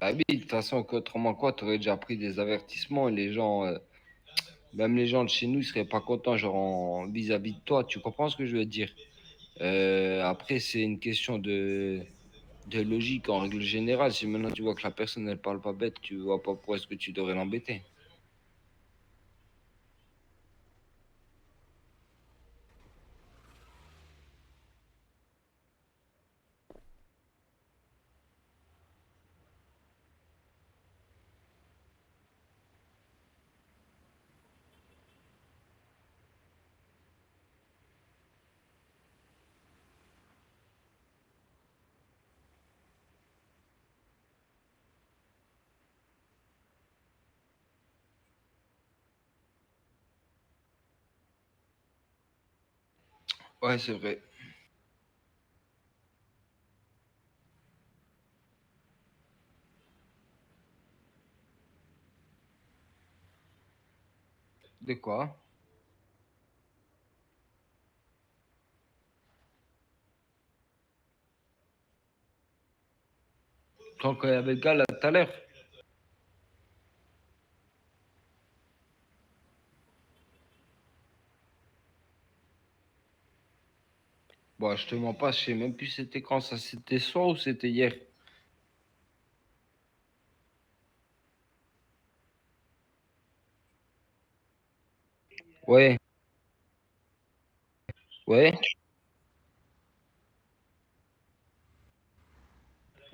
Bah oui, de toute façon, autrement quoi, t'aurais déjà pris des avertissements et les gens, même les gens de chez nous, ils seraient pas contents, genre vis-à-vis de toi. Tu comprends ce que je veux dire? Après, c'est une question de logique en règle générale. Si maintenant tu vois que la personne, elle parle pas bête, tu vois pas pourquoi est-ce que tu devrais l'embêter. Ouais, c'est vrai. De quoi? Quand il y avait le gars là tout à l'heure. Bon, je te mens pas, je sais même plus c'était quand ça, c'était ce soir ou c'était hier. Ouais, ouais,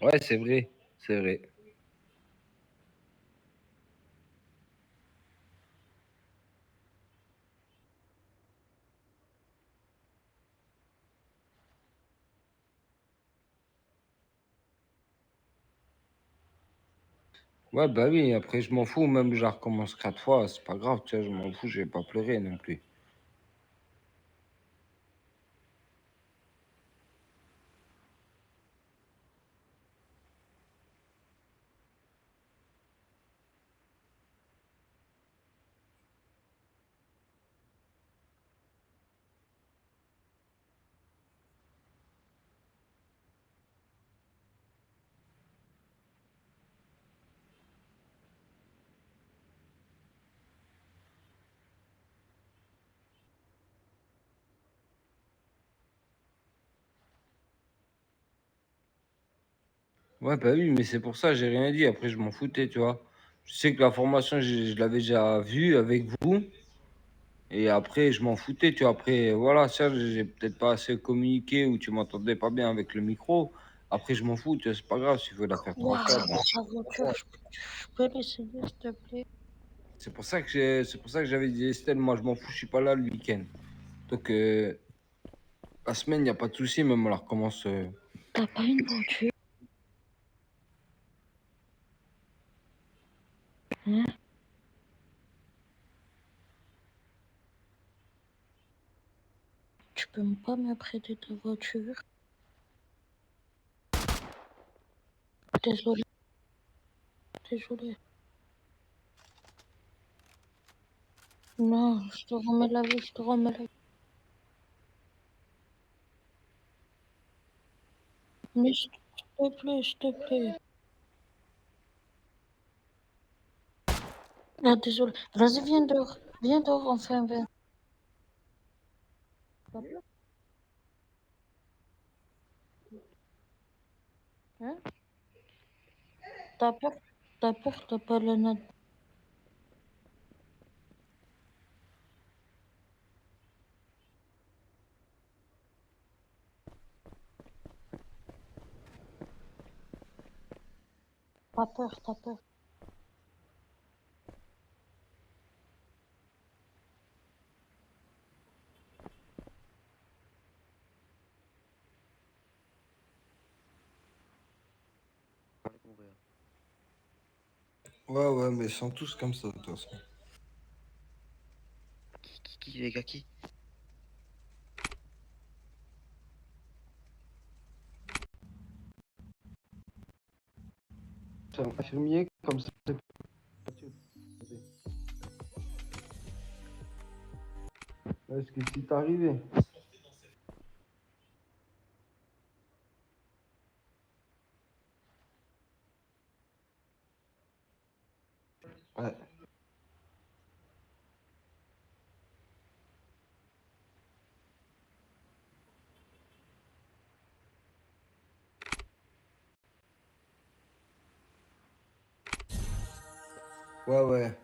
ouais, c'est vrai, c'est vrai. Ouais, bah oui, après je m'en fous, même je la recommence 4 fois, c'est pas grave, tu vois, je m'en fous, je vais pas pleurer non plus. Ouais, bah oui, mais c'est pour ça, j'ai rien dit, après je m'en foutais, tu vois. Je sais que la formation, je l'avais déjà vue avec vous, et après je m'en foutais, tu vois. Après, voilà, ça, j'ai peut-être pas assez communiqué ou tu m'entendais pas bien avec le micro. Après, je m'en fous, tu vois, c'est pas grave, si tu veux la faire 3 fois, bon. La voiture, je peux l'essayer, s'il te plaît? C'est pour ça que j'avais dit Estelle, moi je m'en fous, je suis pas là le week-end. Donc, la semaine, il n'y a pas de souci, même on la recommence. T'as pas une voiture? Hein? Tu peux pas me prêter ta voiture? Désolé, désolé. Non, je te remets la vie, je te remets la vie. Mais s'il te plaît, s'il te plaît. Ah, désolé. Vas-y, viens dehors. Viens dehors, enfin, viens. Hein? T'as peur? T'as peur, t'as pas le nez. T'as peur, t'as peur. Ouais, ouais, mais ils sont tous comme ça, de toute façon. Les gars, qui? C'est un infirmier, comme ça. Est-ce que si t'arrivais? Ouais, ouais.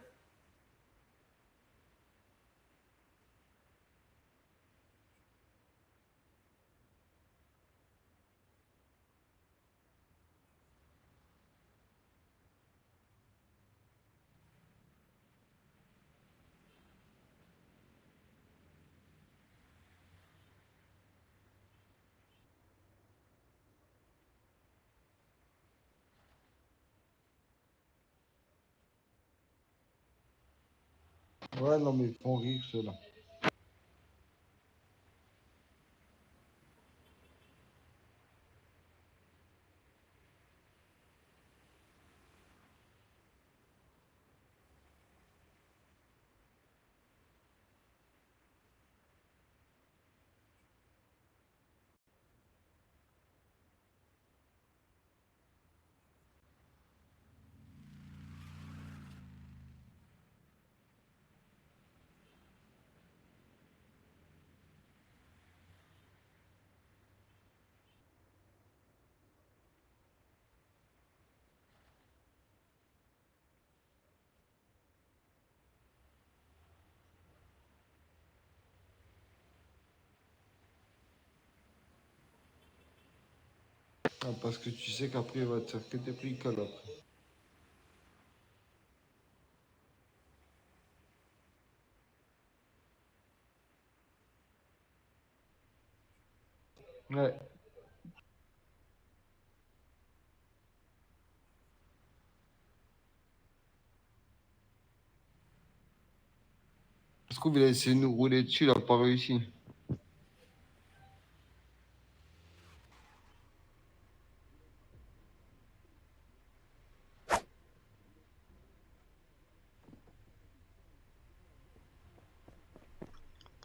Ouais, non, mais ils font rire, ceux-là. Ah, parce que tu sais qu'après, il va te faire que des bricoles après. Ouais. Ça se trouve, il a essayé de nous rouler dessus, il a pas réussi.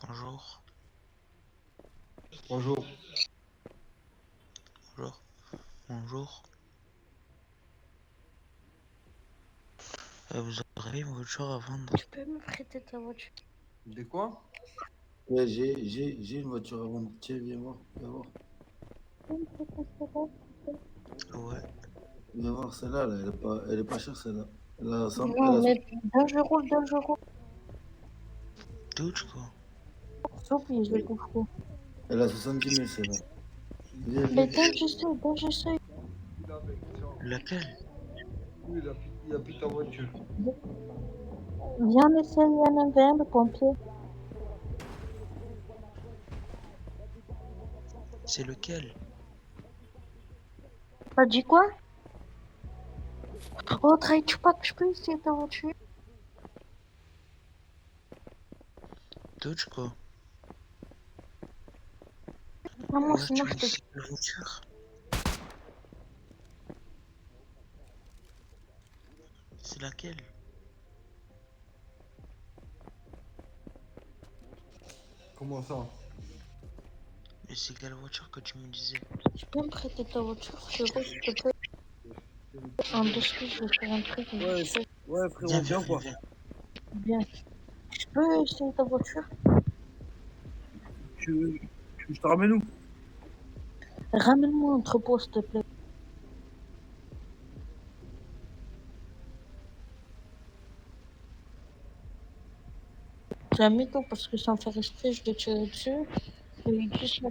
Bonjour, Bonjour. bonjour, bonjour. Vous aurez une voiture à vendre? Tu peux me prêter ta voiture? De quoi? Ouais, j'ai une voiture à vendre. Tiens, viens voir, viens voir. Tu peux me prêter celle-là? Ouais. Viens voir, celle-là, là, elle est pas chère, celle-là. Elle a, elle Non, a, mais dangereux. D'autres quoi? Sophie, je te fous. elle a 70 000, celle-là. Viens, Mais viens. j'essaie. Laquelle? Oui, il a pris ta voiture. Viens essayer un verre, le pompier. C'est lequel? T'as dit quoi? Oh, tu pas que je peux essayer ta voiture? D'autres quoi? Vraiment, Ouais, sinon tu je veux te... essayer la voiture? C'est laquelle? Comment ça? Mais c'est quelle voiture que tu me disais? Tu peux me prêter ta voiture, frérot, s'il te plaît? En dessous, je vais faire un truc. Ouais, ouais, Viens, frérot, viens, viens viens, quoi. viens. Bien. Je peux essayer ta voiture? Tu, je te ramène où? Ramène-moi un entrepôt, s'il te plaît. C'est un mytho parce que sans faire exprès, je l'ai tiré dessus. Et il dit ça.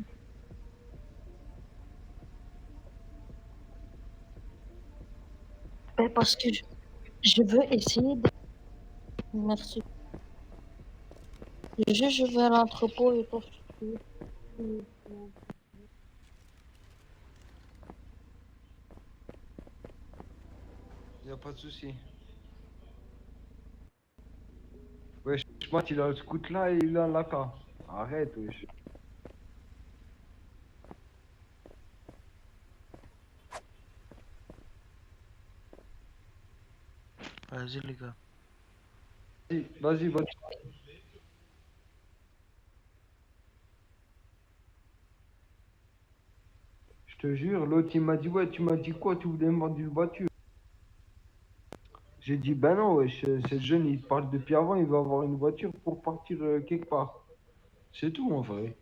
Ben, parce que je veux essayer de... Merci. Je vais à l'entrepôt et toi, si tu veux. Il a pas de souci. Wesh, Matt, il a le scout là et il a l'AK. Arrête, wesh. Vas-y les gars. Vas-y, va. Je te jure, l'autre il m'a dit, ouais, tu m'as dit quoi, tu voulais me vendre une voiture. J'ai dit, ben non, wesh, cette jeune, il parle depuis avant, il va avoir une voiture pour partir quelque part. C'est tout, en vrai.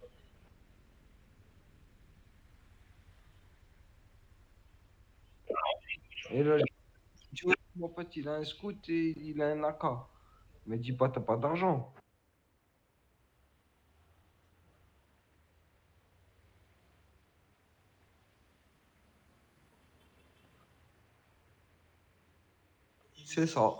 Et là, Tu vois, mon pote, il a un scout et il a un AK. Mais dis pas, t'as pas d'argent. C'est ça.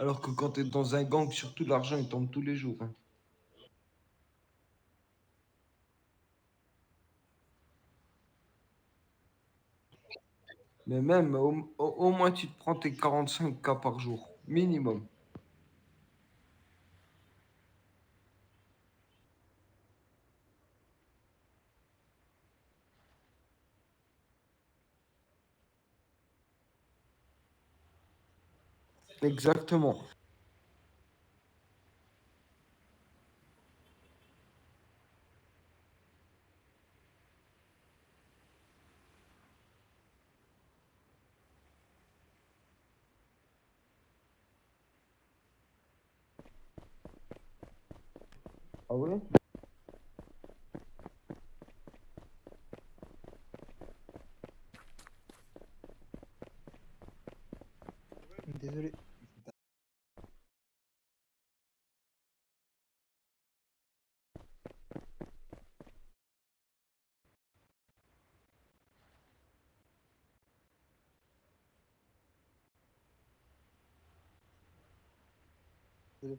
Alors que quand t'es dans un gang, surtout l'argent, il tombe tous les jours, hein. Mais même, au moins, tu te prends tes 45K par jour. Minimum. Exactement. Ah ouais? Désolé. Désolé.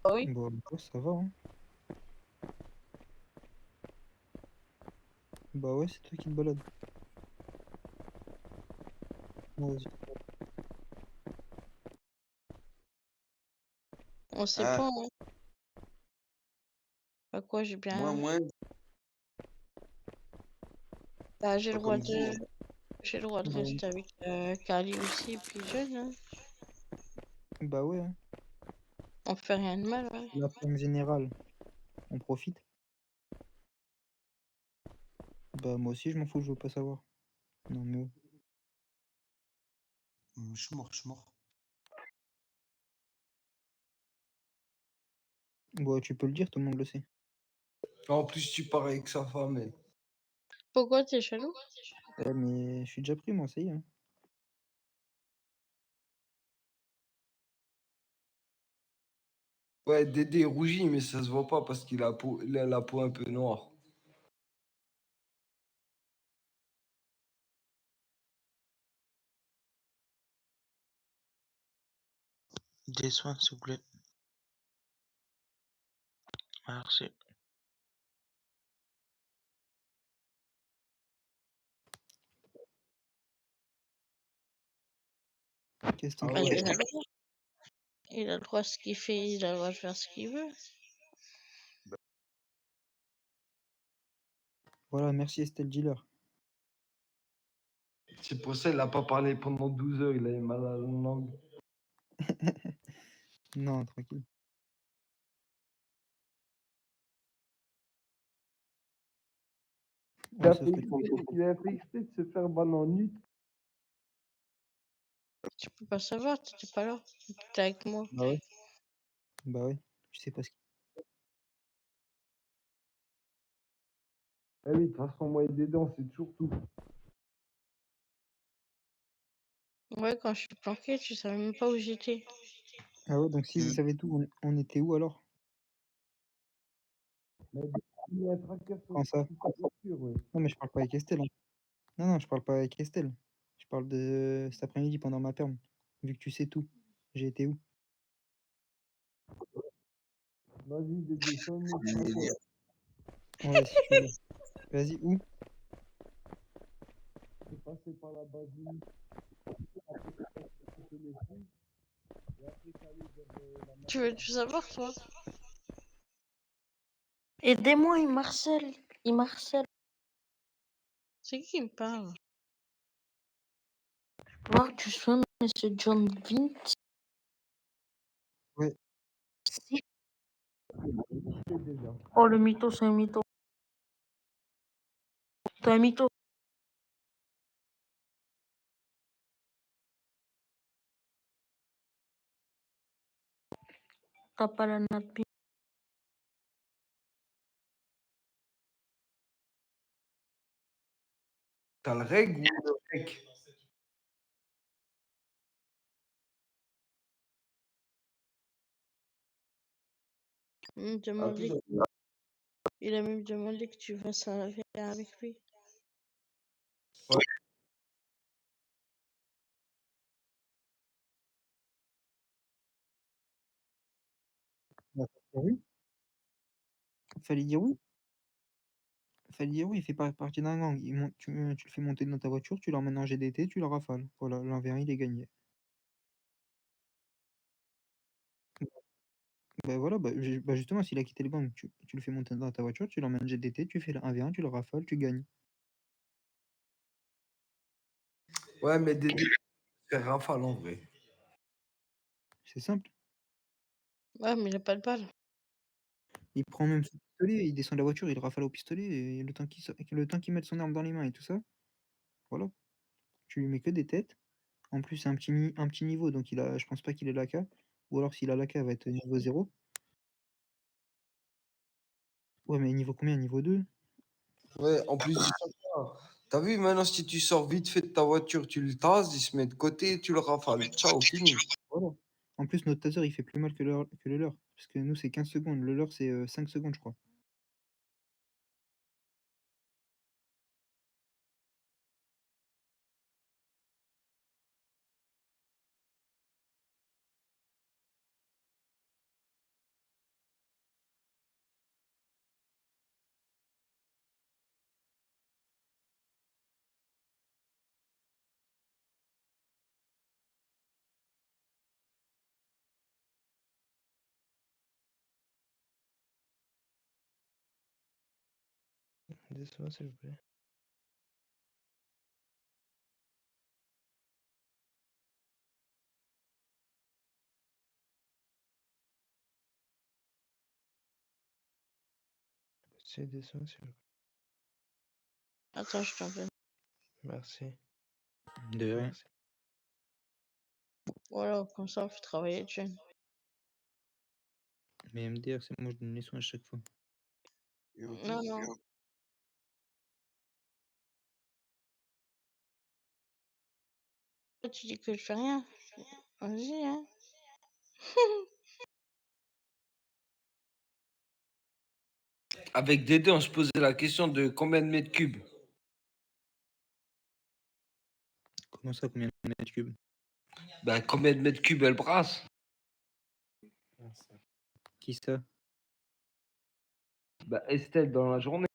Ah oui. Bon, ouais, ça va, hein. Bah ouais, c'est toi qui te balades. Moi aussi. On sait Ah, pas, hein. À quoi j'ai bien. moi, Bah, j'ai le pas droit comme vous, de. hein. J'ai le droit de Bah, rester avec Carly aussi, et puis jeune, hein. bah ouais, hein. On fait rien de mal, ouais. La forme générale, on profite. Bah moi aussi, je m'en fous, je veux pas savoir. Non mais ouais. Je suis mort, je suis mort. Bah tu peux le dire, tout le monde le sait. En plus, tu pars avec sa femme. Pourquoi t'es jaloux? Mais je suis déjà pris, moi, ça y est, hein. Ouais, Dédé est rougi, mais ça se voit pas parce il a la peau un peu noire. Des soins, s'il vous plaît. Merci. Qu'est-ce Ah que Bah, tu ouais. fais? il a le droit. Il a le droit à ce qu'il fait, il a le droit de faire ce qu'il veut. Voilà, merci Estelle Dealer. C'est pour ça qu'il a pas parlé pendant 12 heures, il avait mal à la langue. Non, tranquille. Il a Ouais, fait sauf que il a fait exprès de se faire ban en nuit. Tu peux pas savoir, t'étais pas là. T'étais avec moi. bah ouais, tu sais pas ce qui... Ah oui, de toute façon, moi et Dédé, c'est toujours tout. Ouais, quand je suis planquée, tu savais même pas où j'étais. Ah ouais, donc si vous savez tout, on était où alors? Mais il y a un tracker sur Quand ça? sur ta voiture, ouais. Non mais je parle pas avec Estelle, hein. Non, non, je parle pas avec Estelle. Je parle de cet après-midi pendant ma perm. Vu que tu sais tout. J'ai été où? Vas-y, Dédé, sonne-nous. Ouais, si tu veux. Vas-y, où? C'est passé par la base limite. Tu veux tout savoir, toi? Aidez-moi, il marcelle. Il marcelle. C'est qui me parle? Voir, tu sonnes, monsieur John Vint. Ouais. Si. Oh, le mytho, c'est un mytho. C'est un mytho. t'as pas la nappe bien. T'as le reg ou le rec? Il me demandait, il a même demandé que tu fasses un verre avec lui. Ouais. Oui. Fallait dire oui. Fallait dire oui, il fait pas partie d'un gang. Tu le fais monter dans ta voiture, tu l'emmènes en GDT, tu le rafales. Voilà, l'envers, il est gagné. Bah voilà, bah justement, s'il a quitté le gang, tu le fais monter dans ta voiture, tu l'emmènes en GDT, tu fais le 1v1, tu le rafales, tu gagnes. Ouais, mais Dédé, c'est rafale en vrai. C'est simple. Ouais, mais il a pas de balle. Il prend même son pistolet, il descend de la voiture, il le rafale au pistolet, et le temps qu'il mette son arme dans les mains et tout ça, voilà. Tu lui mets que des têtes. En plus, c'est un petit niveau, donc je pense pas qu'il ait l'AK. Ou alors s'il a l'AK, elle va être niveau 0. Ouais, mais niveau combien? Niveau 2? Ouais, en plus, t'as vu maintenant, si tu sors vite fait de ta voiture, tu le tases, il se met de côté, tu le rafales. Ciao, fini. Voilà. En plus, notre taser, il fait plus mal que le leur. Parce que nous, c'est 15 secondes. Le leur, c'est 5 secondes, je crois. Descends, s'il vous plaît. C'est descends, s'il vous plaît. Attends, je t'en prie. Merci. De rien. Merci. Voilà, comme ça, on fait travailler le jeune. Mais MDR, c'est moi, je donne les soins à chaque fois. Non, non. Toi, tu dis que je fais rien. Vas-y, hein. Avec Dédé, on se posait la question de combien de mètres cubes. Comment ça, combien de mètres cubes? Ben, combien de mètres cubes elle brasse? Qui ça? Ben, Estelle dans la journée.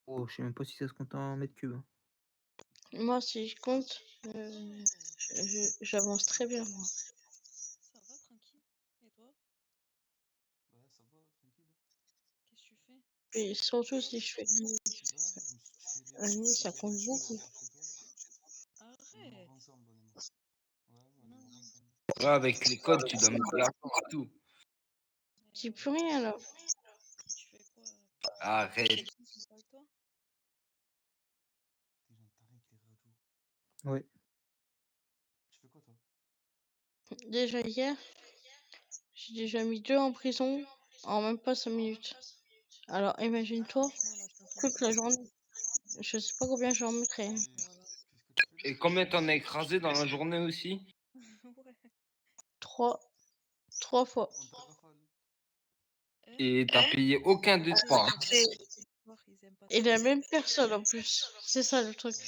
Oh, je sais même pas si ça se compte en mètres cubes, hein. Moi, si je compte, j'avance très bien, moi. Ça va, tranquille. Et toi? Ouais, ça va, tranquille. Qu'est-ce que tu fais? Et surtout si je fais Là, je me suis chillé. un nuit, ça Là, compte je viens beaucoup. d'arriver chez toi, là. On est mort Arrête! ensemble, on est mort. Ouais, ouais, on est Non, mort non. ensemble. Ouais, avec les codes, tu dois mettre de l'argent et tout. J'ai plus rien, là. Tu fais quoi? Arrête. Ils sont pas avec toi? T'es genre, t'as rien que les radios. Ouais. Tu fais quoi, toi? Déjà hier, j'ai déjà mis 2 en prison en même pas 5 minutes. Alors imagine-toi, Franchement, là, je t'entends toute la journée, je sais pas combien j'en mettrai. Et Voilà. qu'est-ce que tu fais là? Et combien t'en as écrasé dans la journée aussi? Ouais. 3 fois. On t'a rafale. Et t'as payé aucun de Tu sais, pas. ils aiment pas Et ça. la même personne en plus. C'est ça le truc. Ouais,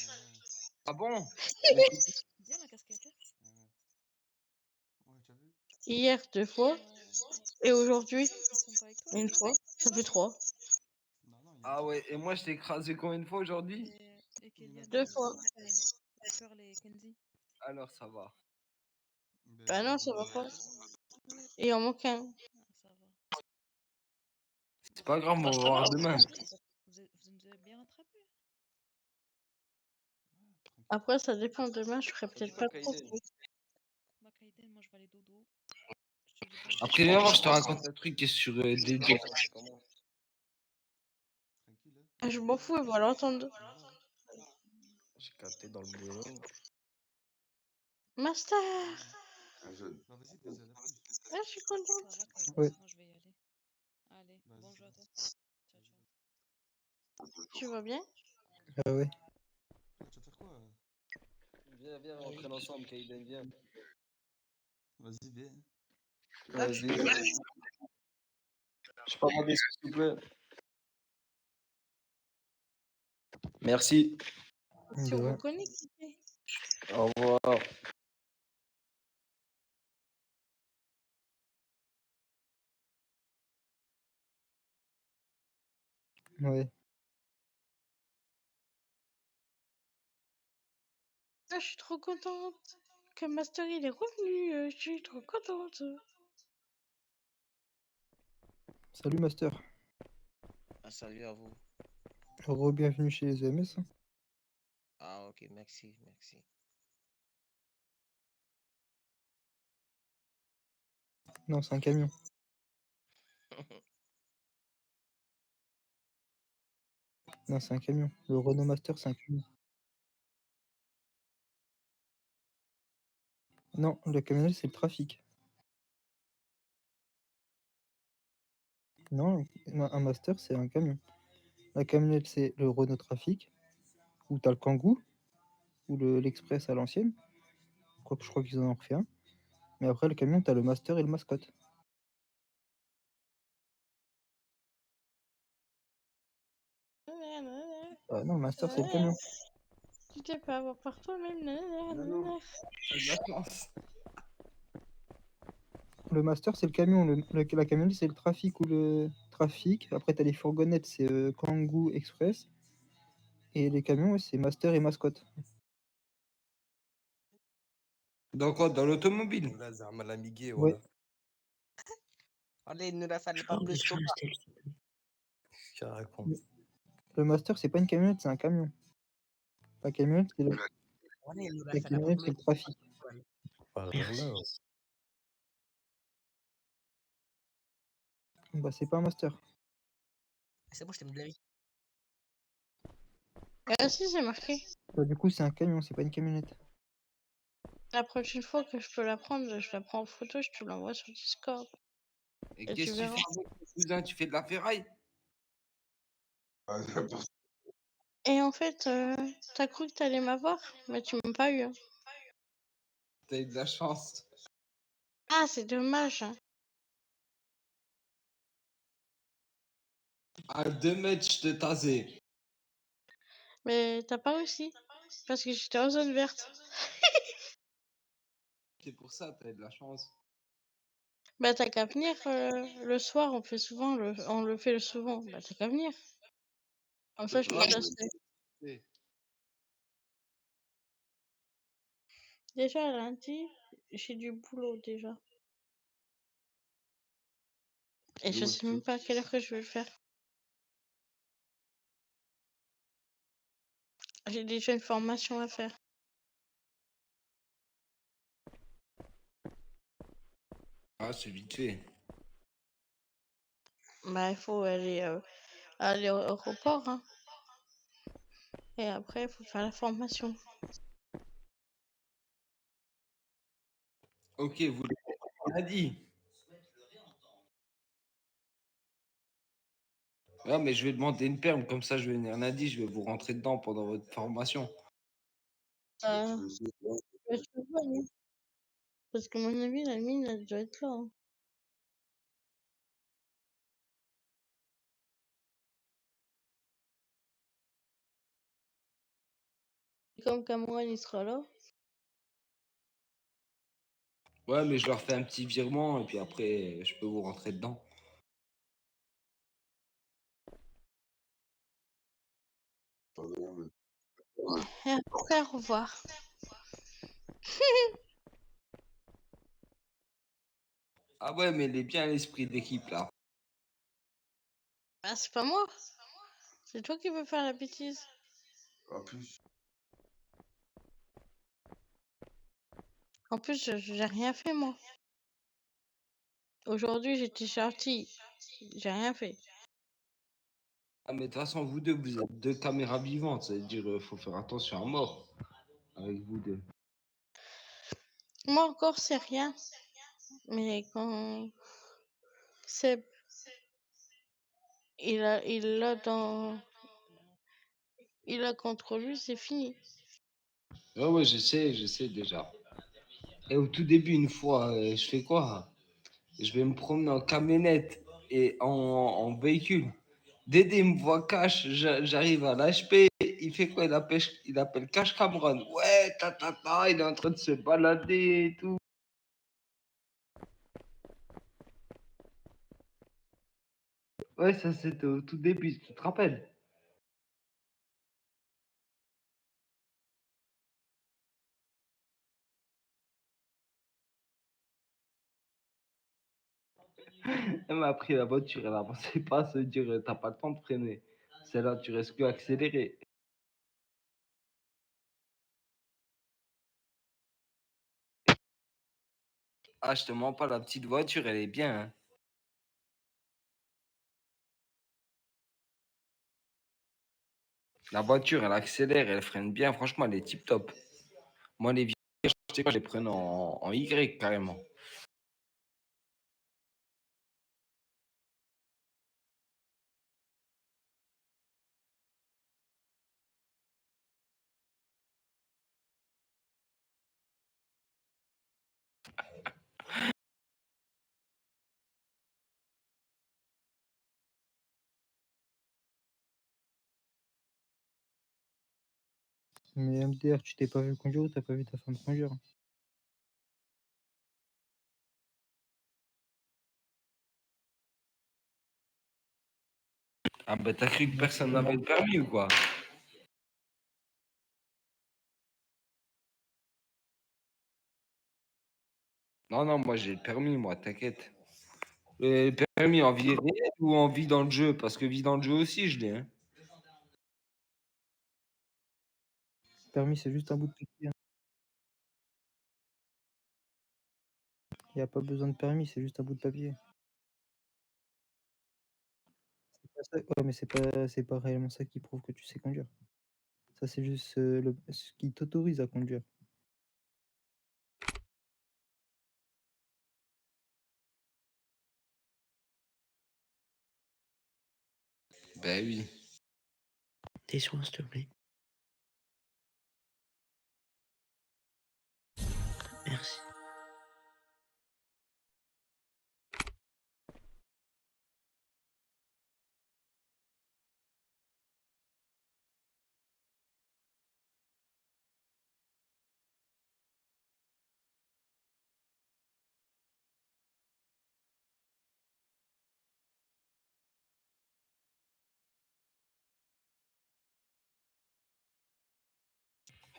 Ah bon? Viens, la casquette. ouais. Ouais, tu as vu? Hier 2 fois Ouais. et aujourd'hui Ils sont pas avec toi? 1 fois. Ça fait 3. Non, non, il y a Ah deux. ouais, et moi je t'ai écrasé combien de fois aujourd'hui? Et Il y en Kélian, a 2 deux. fois. Pearl et Kenzie? Alors ça va. Ben Bah ouais, non, ça voilà, va pas. justement. Et il en manque un. Ah, ça va. C'est pas grave, on va voir demain. Vous nous avez bien rattrapé. Ouais, tranquille. Après, ça dépend. Demain, je ferai Ça dit peut-être quoi, pas trop. Kaiden? Bah, Kaiden, moi, je vais aller dodo. Je te dis bonne Après, viens voir, je te raconte un truc qui est sur Dédé. Tranquille, hein. Ah, je m'en fous, elle va l'entendre. Voilà. J'ai capté dans le boulot. Master! Ouais. Bah vas-y, dis à la plus. Ah, je suis contente. Ça va, Kaiden? Ouais. Moi, je vais y aller. Allez, Vas-y, bonjour à vas-y. toi. Ciao, ciao. Tu vas bien? Ah ouais. Toi, tu vas faire quoi? Viens, on entraîne ensemble, Kaiden, viens. Vas-y, viens. Vas-y. Je peux avoir des sous, s'il vous plaît. Merci. Tu De rien. reconnais qui c'est? Au revoir. Ouais. Ah, je suis trop contente que Master il est revenu. Je suis trop contente. Salut Master. Ah, salut à vous. Re-bienvenue chez les EMS. Ah, ok, merci, merci. Non, c'est un camion. Non, c'est un camion. Le Renault Master, c'est un camion. Non, le camionnette, c'est le trafic. Non, un Master, c'est un camion. La camionnette, c'est le Renault Trafic, où t'as le Kangoo, ou l'Express à l'ancienne. Quoique je crois qu'ils en ont refait un. Mais après, le camion, t'as le Master et le Mascotte. Ah non, le Master, c'est le camion. Tu t'es pas avoir par toi-même. Non. T'as de la chance. Le Master, c'est le camion. La camionnette, c'est le trafic ou le trafic. Après, t'as les fourgonnettes, c'est Kangoo Express. Et les camions, ouais, c'est Master et Mascotte. Dans quoi? Dans l'automobile? Là, c'est un mal amigué, Ouais. voilà. Allez, il ne la fallait pas plus que ça. Qu'est-ce qu'il raconte? Le Master, c'est pas une camionnette, c'est un camion. La camionnette, c'est le, Allez, il ne la la fallait pas camionnette, c'est plus le trafic. Alors là, Bah, c'est pas un Master. c'est bon, je t'ai mis de la vie. Ah si, c'est marqué. Bah, du coup, c'est un camion, c'est pas une camionnette. La prochaine fois que je peux la prendre, je la prends en photo, je te l'envoie sur Discord. Et Et qu'est-ce tu que tu verras. fais avec ton cousin? Tu fais de la ferraille? Et en fait, t'as cru que t'allais m'avoir, mais tu m'as pas eu. Hein. T'as eu de la chance. Ah, c'est dommage. Hein. À 2 mètres, je te tasais. Mais t'as pas réussi. Parce que j'étais en zone verte. C'est pour ça, t'as eu de la chance. Bah t'as qu'à venir le soir, on le fait souvent. Bah t'as qu'à venir. Comme ça je te tasserai. Ouais. Déjà lundi, j'ai du boulot déjà. Et je sais même pas à quelle heure que je vais le faire. J'ai déjà une formation à faire. Ah, c'est vite fait. Bah il faut aller à l'aéroport. Hein. Et après il faut faire la formation. Ok, vous l'avez dit. Ouais, mais je vais demander une perme, comme ça je vais venir lundi, je vais vous rentrer dedans pendant votre formation. Bah, je peux pas, lui. Parce que à mon avis la mine elle doit être là. Hein. Et comme Cameron il sera là. Ouais, mais je leur fais un petit virement et puis après, je peux vous rentrer dedans. Et après au revoir. Ah ouais, mais il est bien l'esprit d'équipe là. Bah c'est pas moi. C'est toi qui veux faire la bêtise. En plus, j'ai rien fait, moi. Aujourd'hui, j'étais sortie. J'ai rien fait. Ah, mais de toute façon, vous deux, vous êtes deux caméras vivantes, ça veut dire faut faire attention à mort avec vous deux. Moi encore, c'est rien. Mais quand Seb, il a contre lui, c'est fini. Ouais, je sais déjà. Et au tout début, une fois, je fais quoi? Je vais me promener en camionnette et en véhicule. Dédé me voit cash, j'arrive à l'HP, il fait quoi? Il appelle Cash Cameron. Ouais, il est en train de se balader et tout. Ouais, ça c'était au tout début, tu te rappelles? Elle m'a pris la voiture, elle a pensé pas à se dire t'as pas le temps de freiner. C'est là, tu restes que accélérer. Ah, je te mens pas, la petite voiture, elle est bien, hein. La voiture, elle accélère, elle freine bien. Franchement, elle est tip top. Moi, les virages, je sais quoi, je les prenne en Y carrément. Mais MDR, tu t'es pas vu conduire ou t'as pas vu ta femme conduire? Ah bah t'as cru que personne n'avait le permis ou quoi? Non, non, moi j'ai le permis, moi, t'inquiète. Le permis en vie réelle ou en vie dans le jeu? Parce que vie dans le jeu aussi, je l'ai, hein. Permis, c'est juste un bout de papier. Il n'y a pas besoin de permis, c'est juste un bout de papier. C'est pas ça, ouais, mais c'est pas réellement ça qui prouve que tu sais conduire. Ça, c'est juste ce qui t'autorise à conduire. Ben oui. Des soins, s'il te plaît. Merci.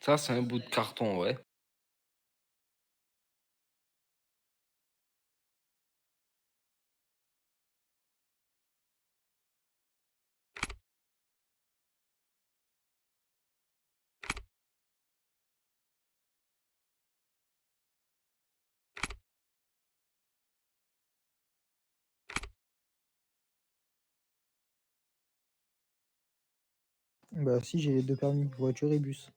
Ça, c'est un bout de carton, ouais. Bah si, j'ai les deux permis, voiture et bus.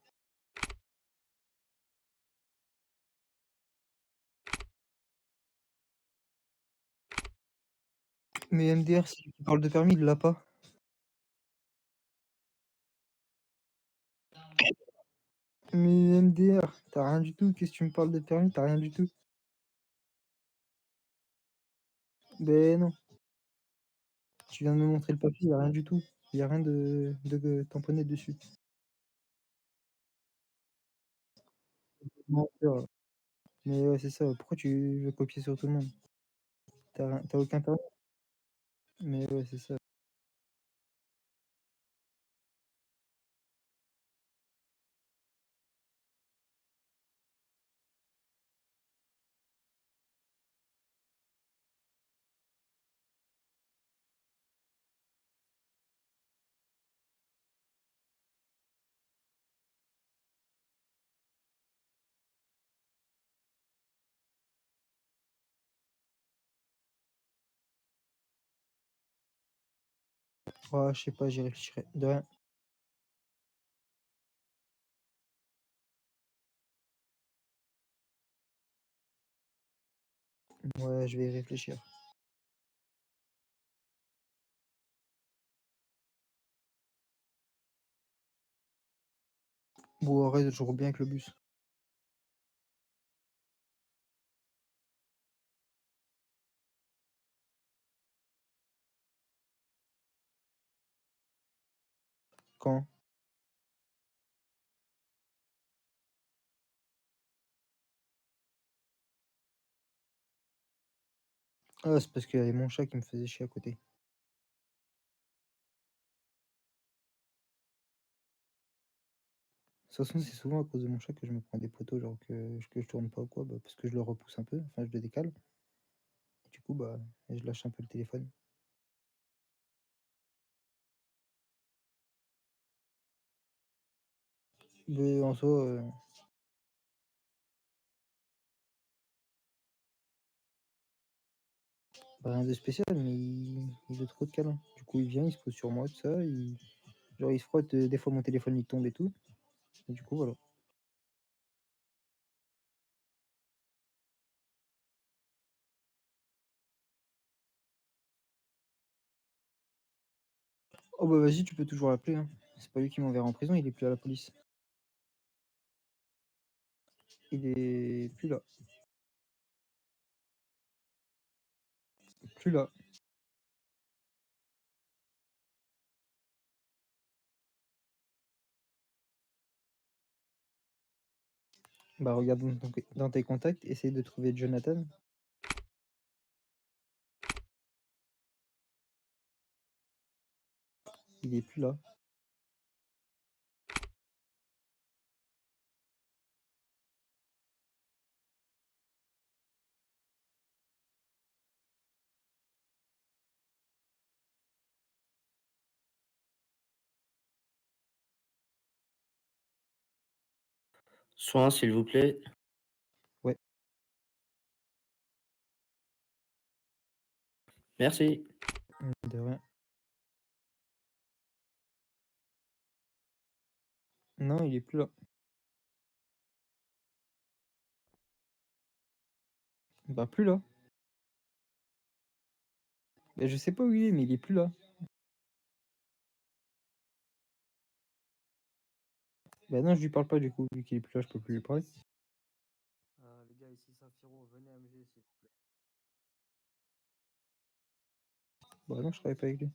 Mais MDR, si tu parles de permis, il l'a pas. Mais MDR, t'as rien du tout. Qu'est-ce que tu me parles de permis? T'as rien du tout. Ben non. Tu viens de me montrer le papier, y a rien du tout. Y a rien de tamponné dessus. Menteur. Mais ouais, c'est ça. Pourquoi tu veux copier sur tout le monde? T'as aucun permis? Mais ouais, c'est ça. Ouais, je sais pas, j'y réfléchirai. De rien. Ouais, je vais y réfléchir. Bon, arrête, je roule bien avec le bus. Quand? Ah, c'est parce qu'il y avait mon chat qui me faisait chier à côté. De toute façon, c'est souvent à cause de mon chat que je me prends des poteaux, genre que je tourne pas ou quoi, bah, parce que je le repousse un peu, enfin je le décale. Et du coup, bah, je lâche un peu le téléphone. Mais en soi, bah, rien de spécial, mais il veut trop de câlins. Du coup, il vient, il se pose sur moi, tout ça, genre il se frotte, des fois mon téléphone il tombe et tout. Et du coup, voilà. Oh bah vas-y, tu peux toujours l'appeler, hein. C'est pas lui qui m'enverra en prison, il est plus à la police. Il est plus là. Plus là. Bah regarde dans tes contacts, essaye de trouver Jonathan. Il est plus là. Soin, s'il vous plaît. Ouais. Merci. De rien. Non, il est plus là. Bah plus là. Bah, je sais pas où il est, mais il est plus là. Bah non, je lui parle pas du coup, vu qu'il est plus là, je peux plus lui parler. Les gars, ici Saint-Firo, venez à MG s'il vous plaît. Bah non, je travaille pas avec lui.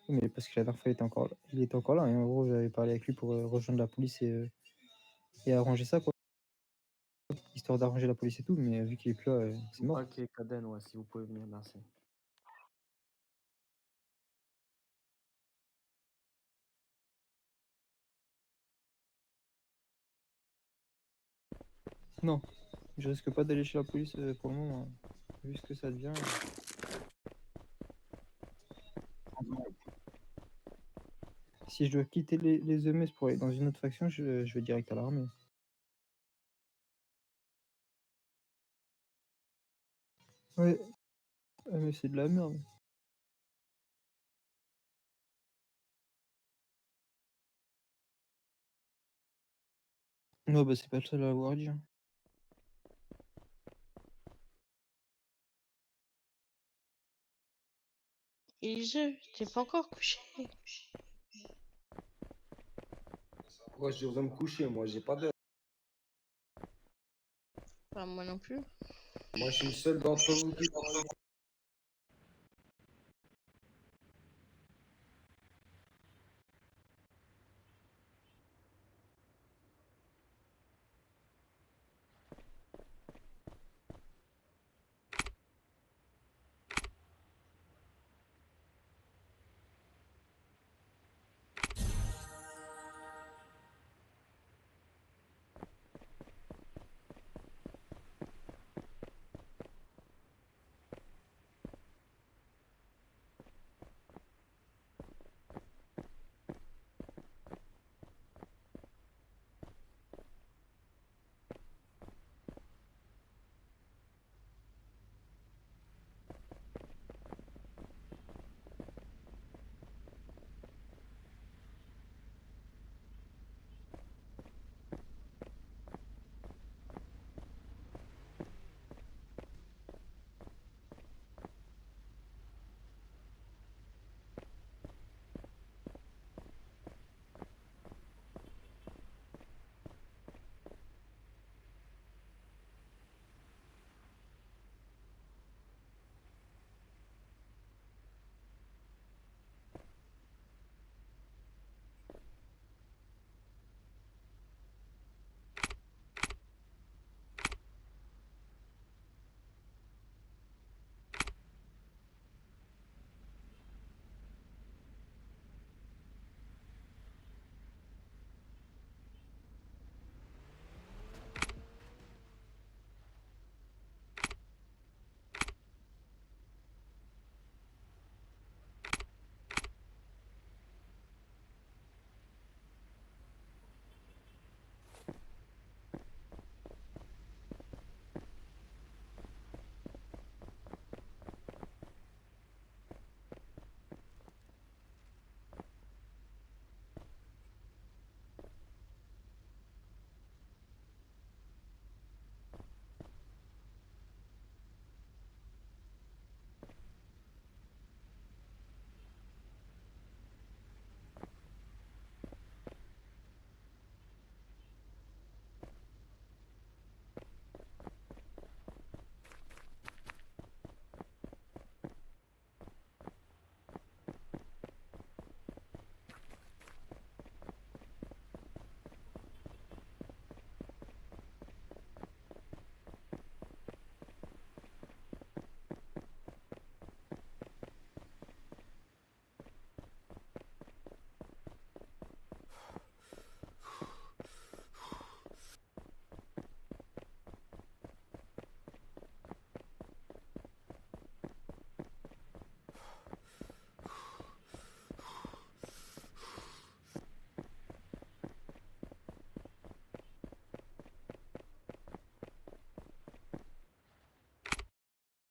Oui, mais parce que la dernière fois, il était encore là. Il était encore là, et en gros, j'avais parlé avec lui pour rejoindre la police et arranger ça, quoi. Histoire d'arranger la police et tout, mais vu qu'il est plus là, c'est mort. Ok, Kaden, ouais, si vous pouvez venir, merci. Non, je risque pas d'aller chez la police pour le moment, hein. Vu ce que ça devient. Si je dois quitter les EMS pour aller dans une autre faction, je vais direct à l'armée. Ouais, mais c'est de la merde. Non, bah c'est pas le seul à l'avoir dit, hein. Eliseu, t'es pas encore couché? Pourquoi je devrais me coucher? Moi, j'ai pas d'heure. Bah, moi non plus. Moi, je suis le seul d'entre vous qui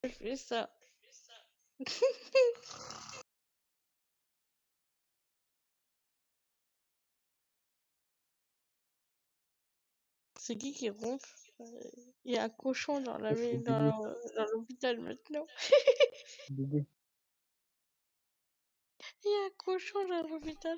Je fais ça. C'est qui ronfle? Il y a un cochon dans C'est Dédé. dans l'hôpital maintenant. Dédé. Il y a un cochon dans l'hôpital.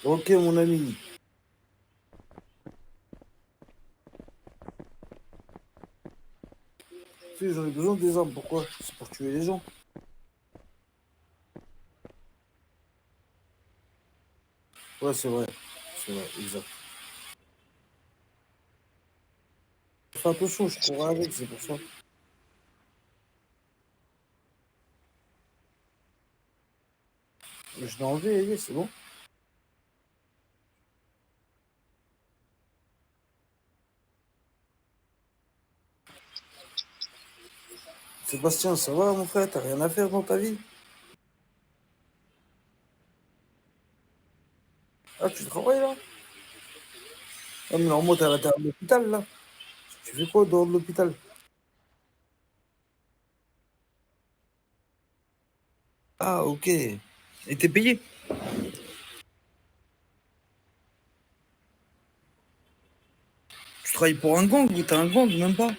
Ok, mon ami. Si, j'en ai besoin des armes. Pourquoi? C'est pour tuer les gens. Ouais, c'est vrai. C'est vrai, exact. Fais attention, je cours avec, c'est pour ça. Je l'ai enlevé, c'est bon. Sébastien, ça va, mon frère? T'as rien à faire dans ta vie? Ah, tu travailles là? Ah, mais normalement, t'es à l'intérieur de l'hôpital là. Tu fais quoi dehors de l'hôpital? Ah, ok. Et t'es payé? Tu travailles pour un gang ou t'as un gang, même pas?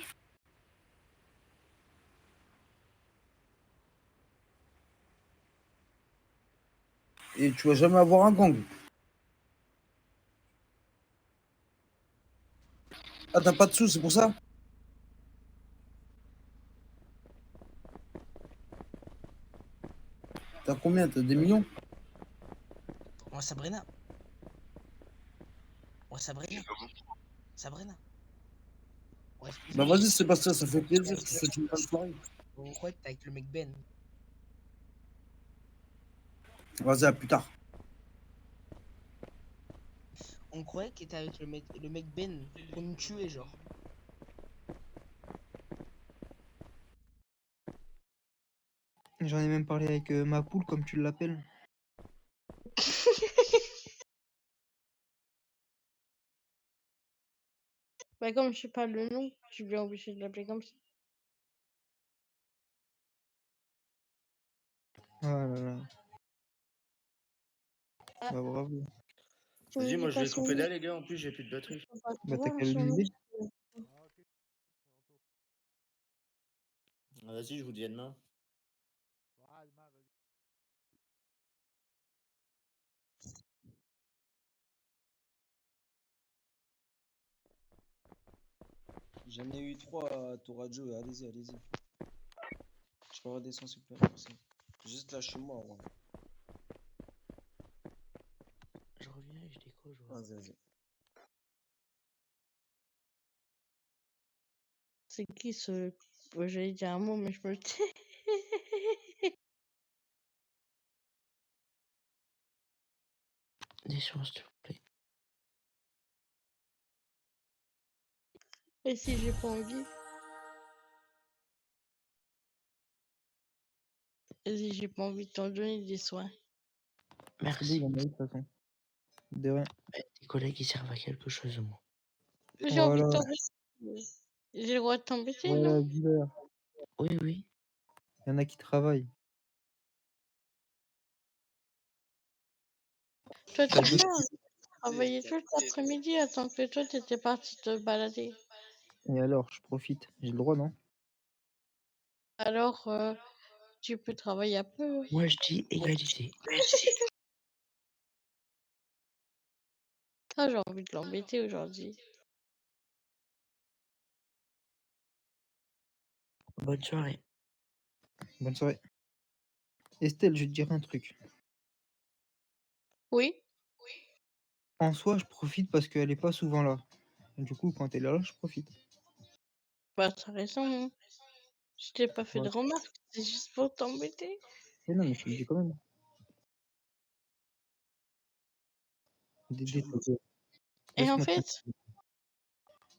Et tu vas jamais avoir un gang. Ah, t'as pas de sous, c'est pour ça? T'as combien? T'as des millions? Ouais, Sabrina. Ouais, Sabrina. Sabrina. Ouais, Bah excuse-moi. vas-y, Sébastien, ça fait plaisir. Je te souhaite une bonne soirée. On croit que t'es avec le mec Ben. Vas-y, à plus tard. On croyait que t'étais avec le mec Ben pour nous tuer, genre. J'en ai même parlé avec ma poule, comme tu l'appelles. Bah comme je sais pas le nom, je suis bien obligée de l'appeler comme ça. Ah là là. Ah, Bah bravo. tu me Vas-y, dis moi je pas vais son couper nom. là, les gars. En plus, j'ai plus de batterie. Je peux pas Bah t'as savoir qu'à son nom. l'aider. Ah, vas-y, je vous dis à demain. J'en ai eu 3 à tour à Joe. Allez-y, allez-y. Je peux redescendre s'il vous plaît. Merci. Juste là, je suis mort. Ouais. Je reviens et je déco, je vois. Vas-y, vas-y. C'est qui ce... Ouais, j'allais dire un mot, mais je me le tais. Descends, s'il te plaît. Et si j'ai pas envie? Et si j'ai pas envie de t'en donner des soins? C'est bon, Merci. il en a eu de toute façon. De rien. Tes collègues, ils servent à quelque chose, moi. J'ai envie de Voilà. t'embêter. J'ai le droit de t'embêter, Voilà, non? dis-leur. Oui, oui. Il y en a qui travaillent. Toi, T'as tu d'autres. parles. Travailler tout l'après-midi, attends que toi, t'étais parti te balader. Et alors, je profite. J'ai le droit, non? Alors, tu peux travailler un peu. Moi, je dis égalité. Ah, j'ai envie de l'embêter aujourd'hui. Bonne soirée. Bonne soirée. Estelle, je vais te dire un truc. Oui? En soi, je profite parce qu'elle est pas souvent là. Du coup, quand elle est là, je profite. Bah, t'as raison, hein. Je t'ai pas fait de Ouais. remarques, c'est juste pour t'embêter. Mais non, mais je te le dis quand même. Dédé, Et en laisse-moi fait, tranquille.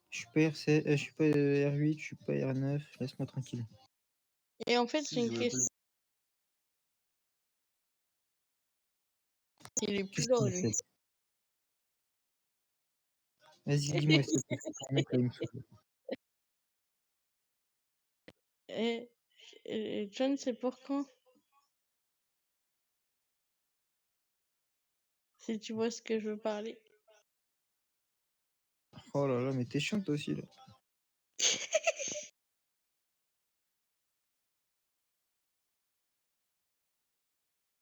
Je suis pas je suis pas R8, je suis pas R9, laisse-moi tranquille. j'ai Si, une je veux question. Il est plus Qu'est-ce là, qu'il lui. fait? Vas-y, dis-moi, Estelle, parce que ce mec là, il me saoule. Et John, c'est pour quand? Si tu vois ce que je veux parler. Oh là là, mais t'es chiant toi aussi là.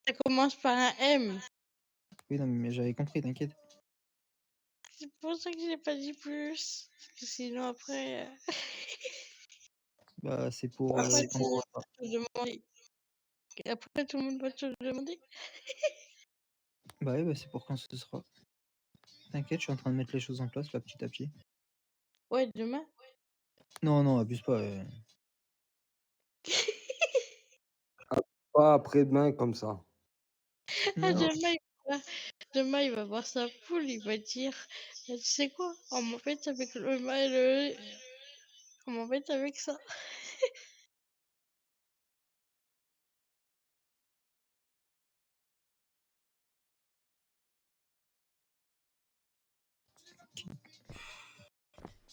Ça commence par un M. Oui, non, mais j'avais compris, t'inquiète. C'est pour ça que j'ai pas dit plus. Parce que sinon, après. Bah, c'est pour Après, quand tout le monde va te demander. Et après, tout le monde va te demander. Bah oui, bah, c'est pour quand ce sera. T'inquiète, je suis en train de mettre les choses en place là, petit à petit. Ouais, demain. Non, non, abuse pas. Pas après-demain comme ça. Ah, Non. demain, il va voir sa poule, il va dire, tu sais quoi, on m'embête avec on m'embête avec ça.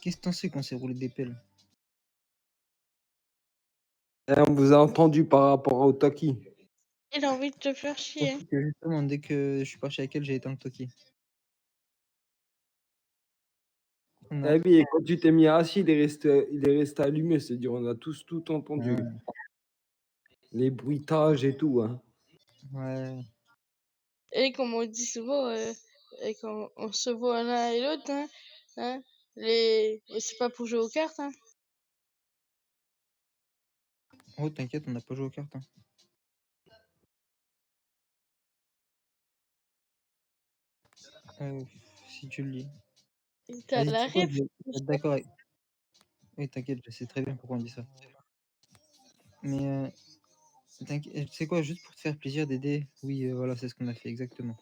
Qu'est-ce que t'en sais qu'on s'est roulé des pelles? Et on vous a entendu par rapport au Toki. Il a envie de te faire chier. Surtout que justement, dès que je suis parti avec elle, j'ai éteint le Toki. Non. Eh oui, et quand tu t'es mis assis, il est resté allumé, c'est-à-dire on a tous tout entendu. Ouais. Les bruitages et tout. Hein. Ouais. Et comme on dit souvent, et quand on se voit l'un et l'autre, hein, c'est pas pour jouer aux cartes, hein. Oh, t'inquiète, on n'a pas joué aux cartes. Hein. Si tu le dis. T'as Vas-y, tu la sais quoi, ref. je vais être d'accord avec. Oui, t'inquiète, je sais très bien pourquoi on dit ça. Mais t'inquiète, tu sais quoi, juste pour te faire plaisir d'aider, oui, voilà, c'est ce qu'on a fait exactement.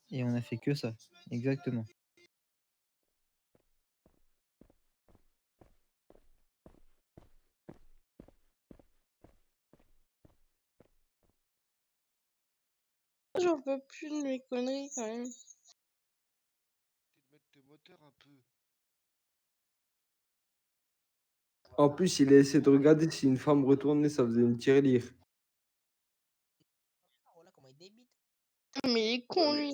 Et on a fait que ça, exactement. J'en peux plus de mes conneries quand même. Mettre tes moteurs un peu. En plus, il a essayé de regarder si une femme retournait, ça faisait une tirelire. Ah, voilà comment il débite. Mais il est con, lui.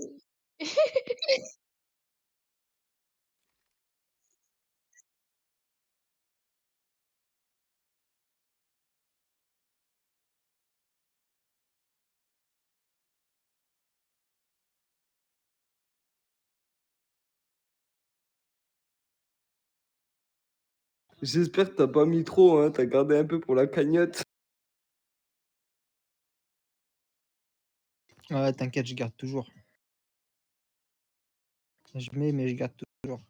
J'espère que t'as pas mis trop, hein, t'as gardé un peu pour la cagnotte. Ouais, t'inquiète, je garde toujours. Je mets, mais je garde toujours.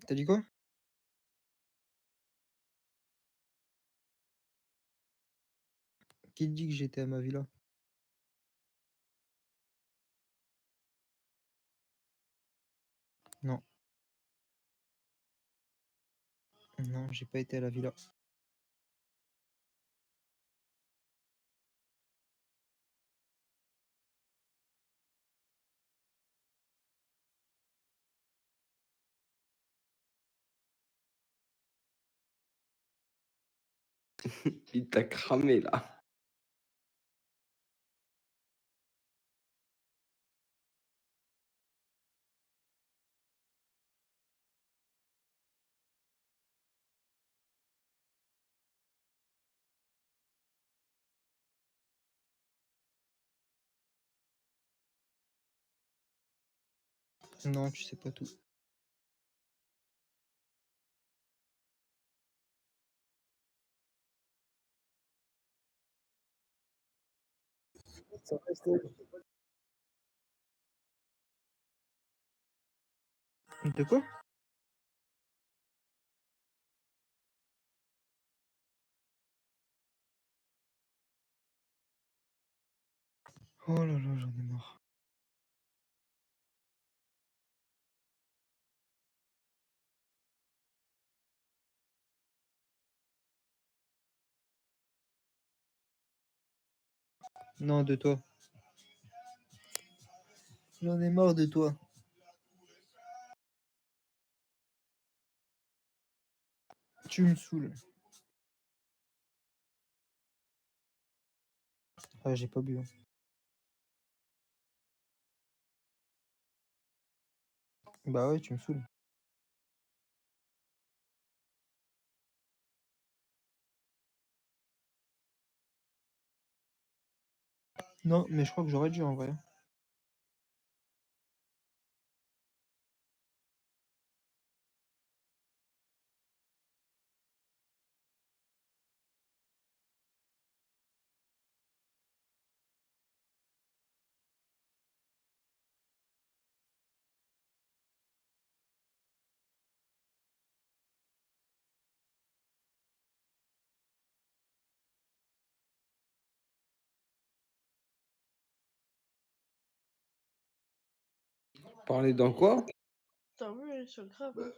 T'as dit quoi? Qui te dit que j'étais à ma villa? Non. Non, j'ai pas été à la villa. Il t'a cramé là. Non, tu sais pas tout. Ça va, Estelle? De quoi? Oh là là, j'en ai marre. Non, de toi. J'en ai marre de toi. Tu me saoules. Ah, j'ai pas bu. Hein. Bah ouais, tu me saoules. Non, mais je crois que j'aurais dû en vrai. Parler dans quoi? T'as vu, ils sont graves. Hein.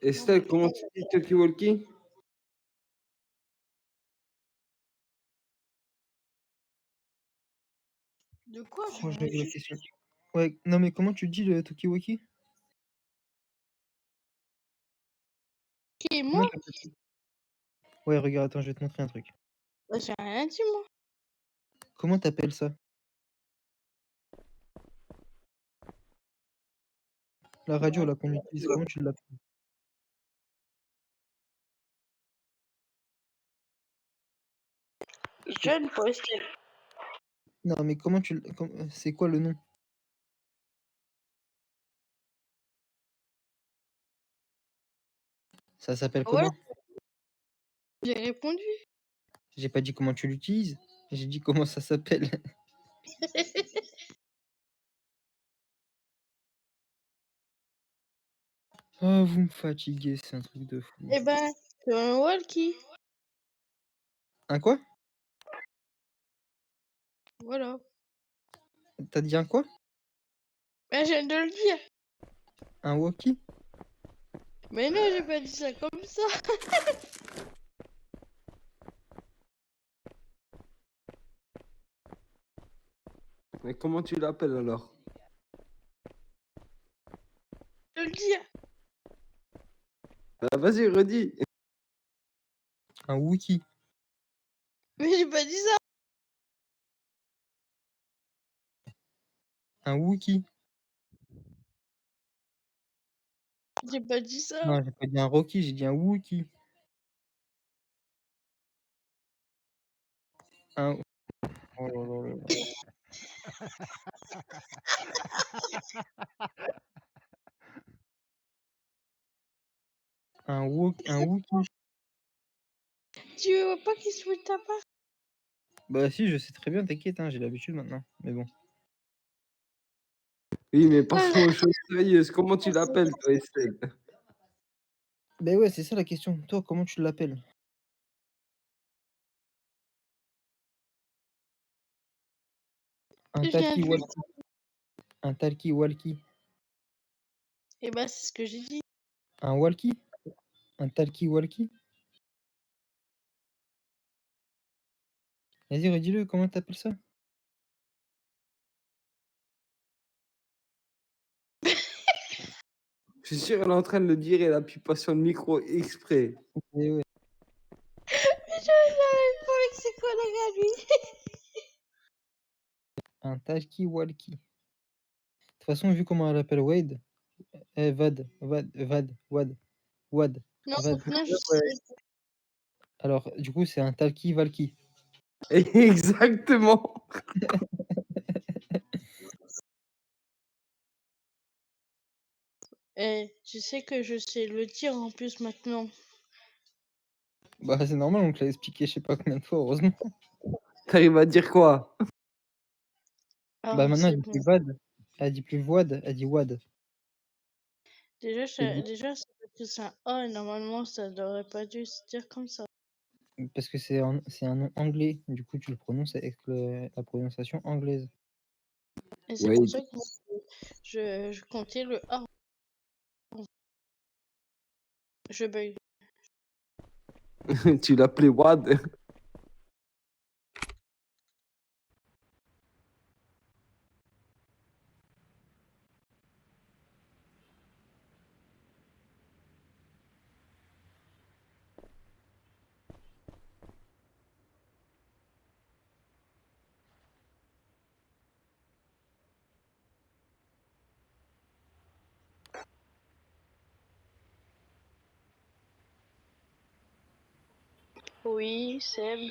Estelle, comment tu dis Talkie Walkie? De quoi j'ai Franchement, rien la dit. question. Ouais, non mais comment tu dis le Tokiwoki? Qui, moi? Comment t'appelles ça? Ouais, regarde, attends, je vais te montrer un truc. Bah, j'ai rien dit, moi. Comment t'appelles ça? La radio là qu'on utilise, comment tu l'appelles? Jeune, quoi, Estelle. Non mais comment c'est quoi le nom? Ça s'appelle Ouais, comment? j'ai répondu. J'ai pas dit comment tu l'utilises, j'ai dit comment ça s'appelle. Oh, vous me fatiguez, c'est un truc de fou. Eh ben, c'est un walkie. Un quoi? Voilà. T'as dit un quoi? Ben, je viens de le dire. Un walkie? Mais non, j'ai pas dit ça comme ça. Mais comment tu l'appelles alors? Je le dire. Bah, vas-y, redis. Un wiki. Mais j'ai pas dit ça. Un wiki. J'ai pas dit ça. Non, j'ai pas dit un Rocky, j'ai dit un wiki. Un... Oh là là là là. Un wiki. Tu veux pas qu'il se fout de ta part? Bah si, je sais très bien, t'inquiète, hein, j'ai l'habitude maintenant. Mais bon. Oui, mais passons aux choses sérieuses. Comment tu l'appelles, toi, Estelle? Bah ouais, c'est ça la question. Toi, comment tu l'appelles? Un Je viens de le talkie-walkie. dire. Un talkie-walkie. Eh ben, c'est ce que j'ai dit. Un walkie? Un talkie-walkie? Vas-y, redis-le, comment t'appelles ça? Je suis sûr, elle est en train de le dire et elle appuie pas sur le micro exprès. Et ouais. Mais j'avais pas avec ses collègues à lui. Un talkie-walkie. De toute façon, vu comment elle appelle Wade, Wad, Non, Vad. maintenant je sais. Alors, du coup, c'est un talkie-valkie. Exactement. Eh, tu sais que je sais le dire en plus maintenant. Bah, c'est normal, on te l'a expliqué je sais pas combien de fois, heureusement. T'arrives à dire quoi? Ah, Bah, maintenant, c'est elle dit bon. plus Vad. Elle dit plus Void, elle dit Wad. Déjà, Et déjà c'est parce que c'est un A et normalement ça devrait pas dû se dire comme ça. parce que c'est un nom anglais, du coup, tu le prononces avec la prononciation anglaise. Et c'est Ouais. pour ça que je comptais le A. Je bug. Tu l'appelais Wad. Oui, Seb.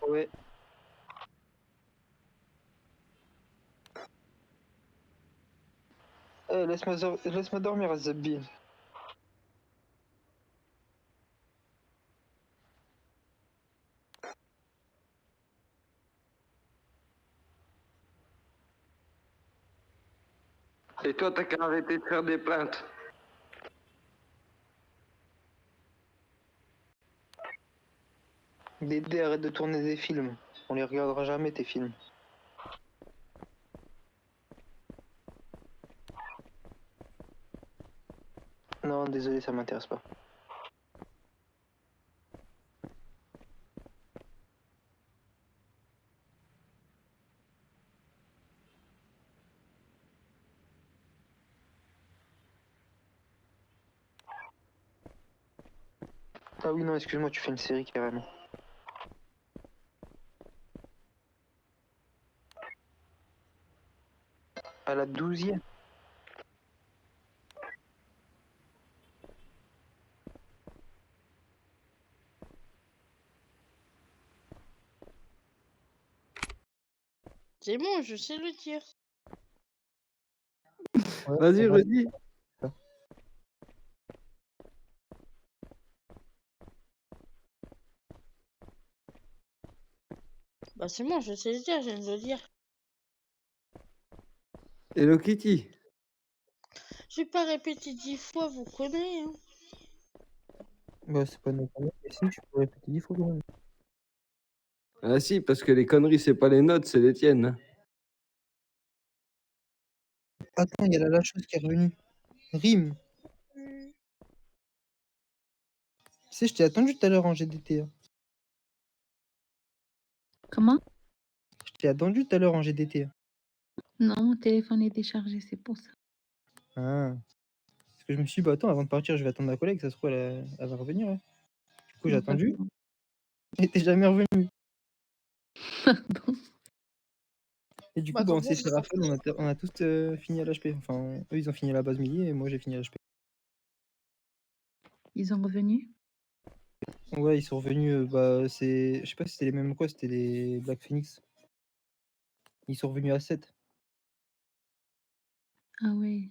Ouais. Laisse-moi dormir, Zabbi. Et toi, t'as qu'à arrêter de faire des plaintes. Dédé, arrête de tourner des films. On les regardera jamais, tes films. Non, désolé, ça m'intéresse pas. Ah oui, non, excuse-moi, tu fais une série carrément. À la 12e. C'est bon, je sais le dire. Ouais, Vas-y, on va- redis. Bah c'est bon, je sais le dire, je viens de le dire. Hello Kitty. Je vais pas répéter 10 fois, vous connaissez. Hein. Bah, c'est pas notre problème. Et si, tu peux répéter 10 fois quand même. Ah si, parce que les conneries, c'est pas les notes, c'est les tiennes. Hein. Attends, il y a la chose qui est revenue. Rime. Tu sais, je t'ai attendu tout à l'heure en GDT. Hein. Comment? Je t'ai attendu tout à l'heure en GDT. Hein. Non, mon téléphone est déchargé, c'est pour ça. Ah. Parce que je me suis dit, bah attends, avant de partir, je vais attendre ma collègue, ça se trouve, elle va revenir. Hein. Du coup, j'ai attendu. Pardon. Elle était jamais revenue. Pardon. Et du Bah coup, bah, on comme s'est ça, fait rafale, on a tous fini à l'HP. Enfin, eux, ils ont fini à la base midi et moi, j'ai fini à l'HP. Ils sont revenus? Ouais, ils sont revenus, bah, je sais pas si c'était les mêmes quoi, c'était les Black Phoenix. Ils sont revenus à 7. Ah ouais.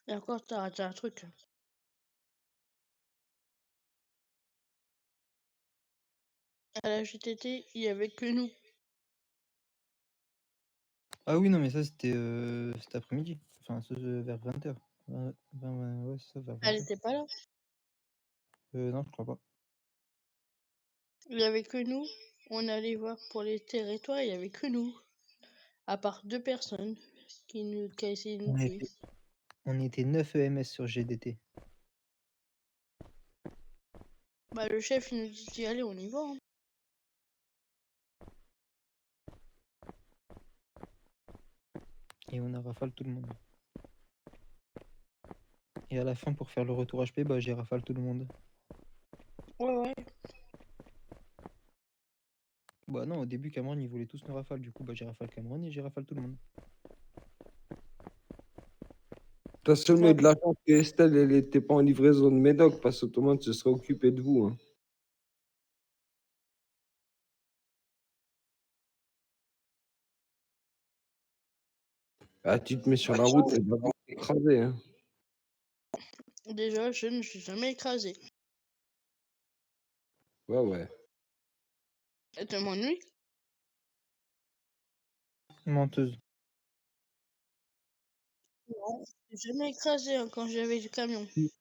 Et encore, t'as raté un truc. À la GTT, il y avait que nous. Ah oui, non, mais ça, c'était cet après-midi. Enfin, vers 20h. Ouais, c'est ça, vers Elle 20h. était pas là. Non, je crois pas. Il y avait que nous. on allait voir pour les territoires, il y avait que nous. À part 2 personnes qui a essayé de nous tuer. On était 9 EMS sur GDT. Bah, le chef, il nous dit: «Allez, on y va, hein». Et on a rafale tout le monde. Et à la fin, pour faire le retour HP, bah, j'ai rafale tout le monde. Ouais, ouais. Bah non, au début, Cameron, ils voulaient tous nos rafales. Du coup, bah, j'ai rafale Cameron et j'ai rafale tout le monde. T'as seulement eu de la chance que Estelle, elle était pas en livraison de médoc parce que tout le monde se serait occupé de vous. Hein. Ah, tu te mets sur la route, elle va vite t'écraser. Hein. Déjà, je ne suis jamais écrasé. Ouais, ouais. Et tu m'ennuies? Menteuse. Non, je suis jamais écrasé hein, quand j'avais du camion. Si.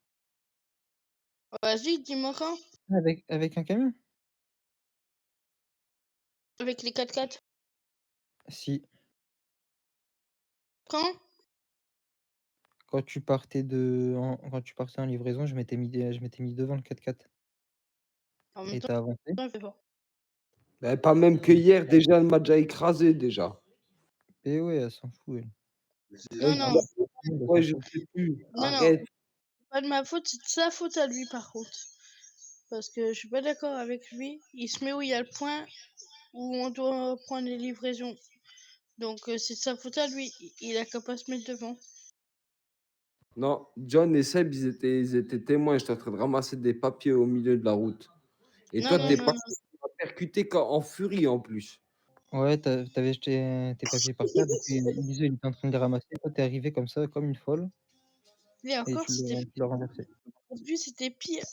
Vas-y, dis-moi quand? Avec un camion? Avec les 4x4. Si. Quand? Quand tu partais en livraison, je m'étais mis devant le 4x4. En même Et temps, t'as avancé? elle fait pas. Bah, pas même que hier, déjà, elle m'a déjà écrasé, déjà. Et ouais, elle s'en fout, elle. Non, non. Ouais, je sais plus. Non, Arrête. non. Pas de ma faute, c'est de sa faute à lui, par contre. Parce que je suis pas d'accord avec lui. Il se met où il y a le point où on doit prendre les livraisons. Donc, c'est de sa faute à lui. Il a qu'à pas se mettre devant. Non, John et Seb, ils étaient témoins. J'étais en train de ramasser des papiers au milieu de la route. Et Non, toi, non, t'es non, pas non. percuté en furie en plus. Ouais, t'avais jeté tes papiers par terre, du coup, Iso, il était en train de les ramasser. Toi, t'es arrivé comme ça, comme une folle, Et et encore, tu c'était l'as renversé. Aujourd'hui, c'était pire.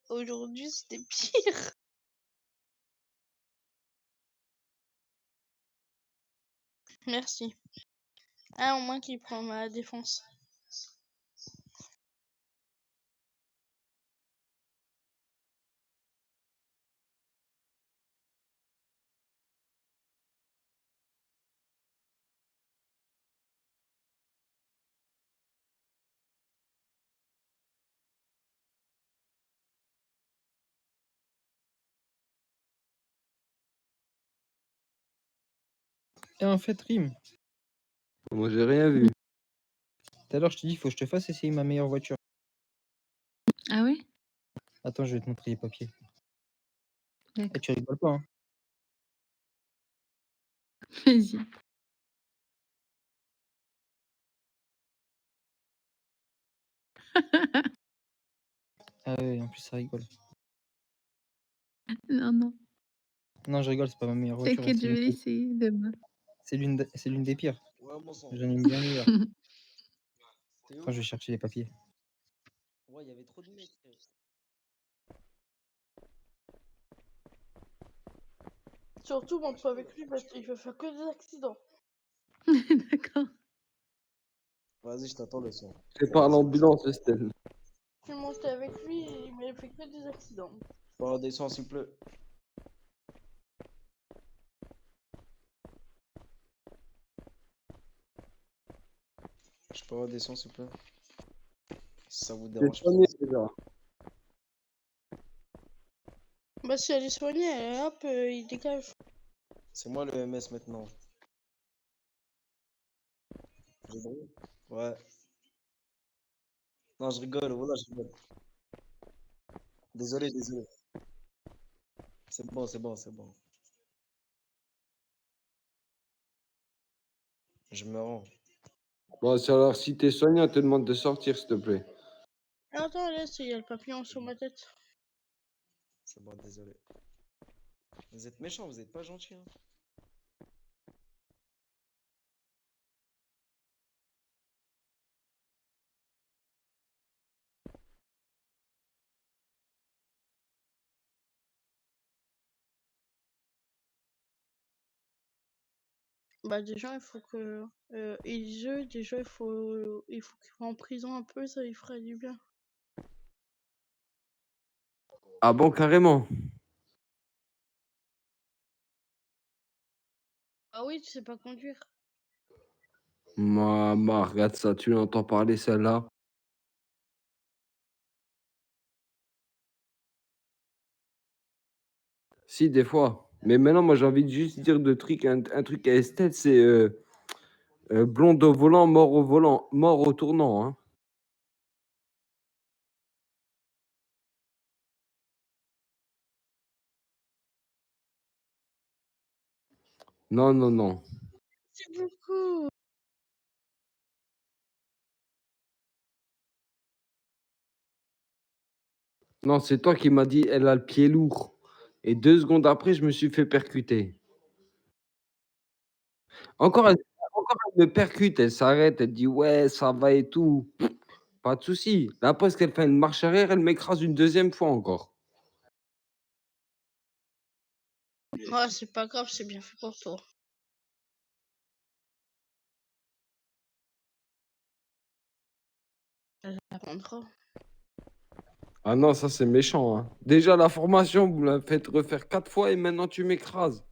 Aujourd'hui, c'était pire. Merci. Ah, au moins qu'il prend ma défense. Et en fait, Rim, Moi, j'ai rien vu. tout à l'heure, je te dis, faut que je te fasse essayer ma meilleure voiture. Ah ouais? Attends, je vais te montrer les papiers. Et D'accord. tu rigoles pas, hein? Vas-y. Ah ouais, en plus, ça rigole. Non, non. Non, je rigole, c'est pas ma meilleure voiture. T'inquiète, je vais l'essayer demain. C'est l'une des pires. Ouais, mon sang. J'en ai une bien meilleure. T'es où? Attends, je vais chercher les papiers. Ouais, il y avait trop de mecs. Frère. Surtout, monte pas avec lui parce qu'il va faire que des accidents. D'accord. Vas-y, je t'attends le son. C'est pas l'ambulance, Estelle. Tu montes avec lui, il fait que des accidents. Je peux avoir des sons, s'il te plaît. Je peux avoir des sons, s'il vous plaît. Si ça vous T'es dérange pas. soigné déjà. Bah, si elle est soignée, hop, il dégage. C'est moi le MS maintenant. J'ai le droit? Ouais. Non, je rigole, voilà, je rigole. Désolé, désolé. C'est bon, c'est bon, c'est bon. Je me rends. Bon, alors, si t'es soigné, on te demande de sortir, s'il te plaît. Attends, laisse, il y a le papillon sur ma tête. C'est bon, désolé. Vous êtes méchants, vous êtes pas gentils. Hein. Bah, déjà, il faut que. Eliseu, déjà, il faut qu'il soit en prison un peu, ça lui ferait du bien. Ah bon, carrément. Ah oui, tu sais pas conduire. Regarde ça, tu l'entends parler celle-là? Si, des fois. Mais maintenant, moi, j'ai envie de juste dire un truc à Estelle, c'est blonde au volant, mort au tournant. Hein. Non, non, non. C'est beaucoup. Non, c'est toi qui m'as dit, elle a le pied lourd. Et 2 secondes après, je me suis fait percuter. Encore, encore elle me percute, elle s'arrête, elle dit ouais, ça va et tout. Pas de souci. Là, après, qu'elle fait une marche arrière, elle m'écrase une deuxième fois encore. Ouais, c'est pas grave, c'est bien fait pour toi. Elle apprendra. Ah non, ça c'est méchant. Hein. Déjà, la formation, vous la faites refaire 4 fois et maintenant tu m'écrases.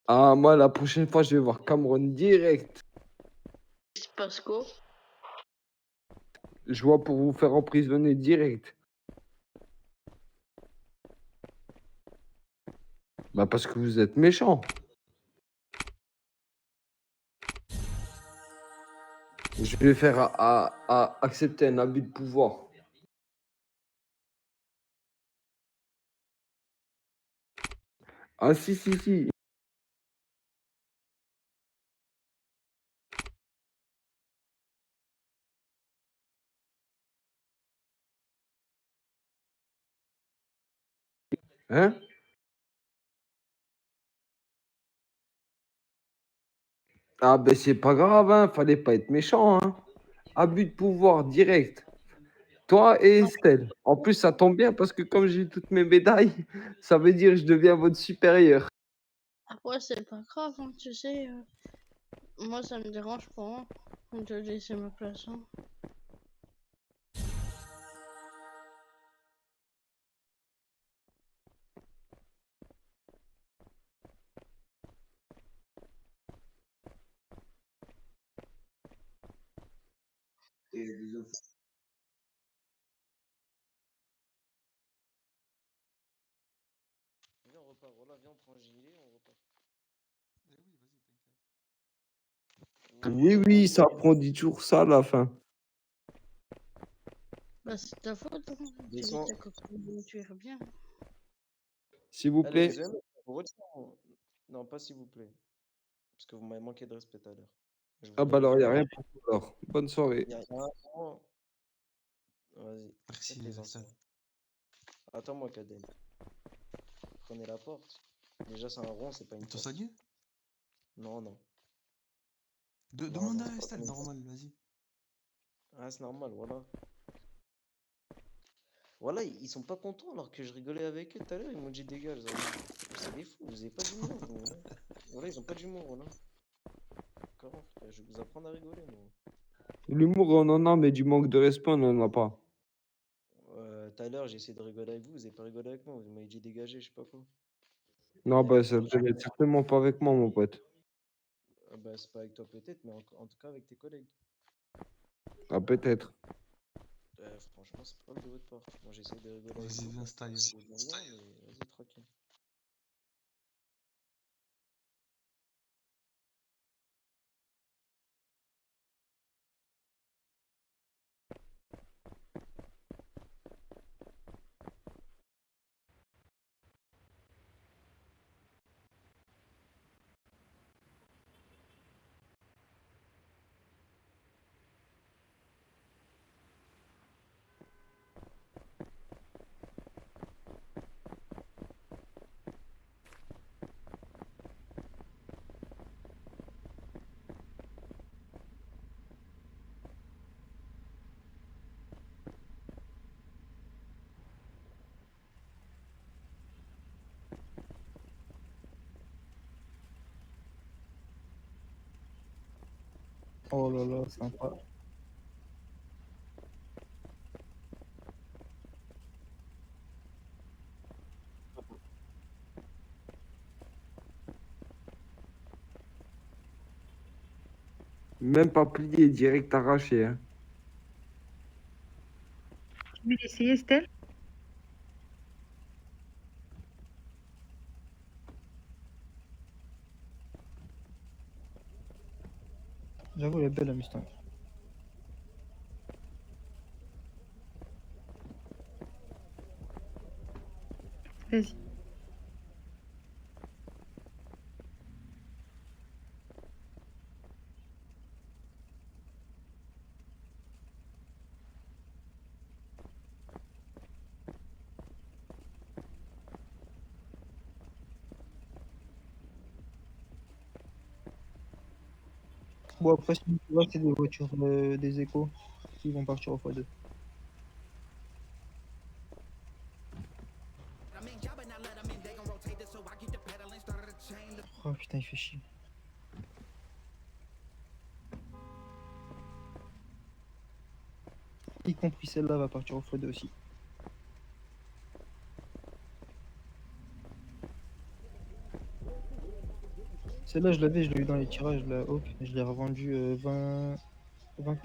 Ah, moi, la prochaine fois, je vais voir Cameron direct. C'est parce quoi? Je vois pour vous faire emprisonner direct. Bah, parce que vous êtes méchant. Je vais faire à accepter un abus de pouvoir. Ah, si, si, si. Hein? Ah, ben, c'est pas grave, hein. Fallait pas être méchant, hein. Abus de pouvoir direct. Toi et Estelle. En plus, ça tombe bien parce que comme j'ai toutes mes médailles, ça veut dire que je deviens votre supérieur. Après, c'est pas grave, hein, tu sais. Moi, ça me dérange pas hein, de laisser ma place. Hein. Viens, on repart. Voilà, viens, on prend un gilet, on repart. Oui, oui, ça prend 10 jours ça à la fin. Bah, c'est ta faute. Hein. Tu dis Descends. ta copine, tu es bien. S'il vous Allez, plaît. Non, pas s'il vous plaît. Parce que vous m'avez manqué de respect tout à l'heure. Je Ah voudrais bah vous alors, il n'y faire a un... rien pour vous alors. Bonne soirée. Il y a un rond. Vas-y, Merci, faites les Estelle. anciens. Attends-moi, Kaden. Prenez la porte. Déjà, c'est un rond, c'est pas une Ils t'ont porte. salué? Non, non. Demande non, à c'est pas Estelle, comme une porte. normal, vas-y. Ah, c'est normal, voilà. Voilà, ils sont pas contents alors que je rigolais avec eux tout à l'heure. Ils m'ont dit dégage. C'est des fous, vous avez pas d'humour, vous. Voilà. Voilà, ils ont pas d'humour, voilà. Comment, frère, je vais vous apprendre à rigoler, moi. L'humour, on en a, mais du manque de respect, on n'en a pas. Tout à l'heure, j'ai essayé de rigoler avec vous, vous avez pas rigolé avec moi. Vous m'avez dit dégager, je sais pas quoi. Non, Vous avez bah dit ça quoi? devait être certainement pas avec moi, mon pote. Ah bah, c'est pas avec toi peut-être, mais en tout cas avec tes collègues. Ah, peut-être. Franchement, c'est pas de votre part. Moi, j'essaie de rigoler avec Vas-y, vous. viens, Style. Je dis rien, mais vas-y, tranquille. Oh là là, sympa. Même pas plié, direct arraché. Hein. Tu veux essayer, Estelle? J'avoue, elle est belle la Mustang. Vas-y. Bon, après, sinon, tu vois, c'est des voitures des échos qui vont partir au x2. Oh putain, il fait chier. Y compris celle-là va partir au x2 aussi. Celle-là, je l'avais, je l'ai eu dans les tirages, la Hawk. Je l'ai revendue 21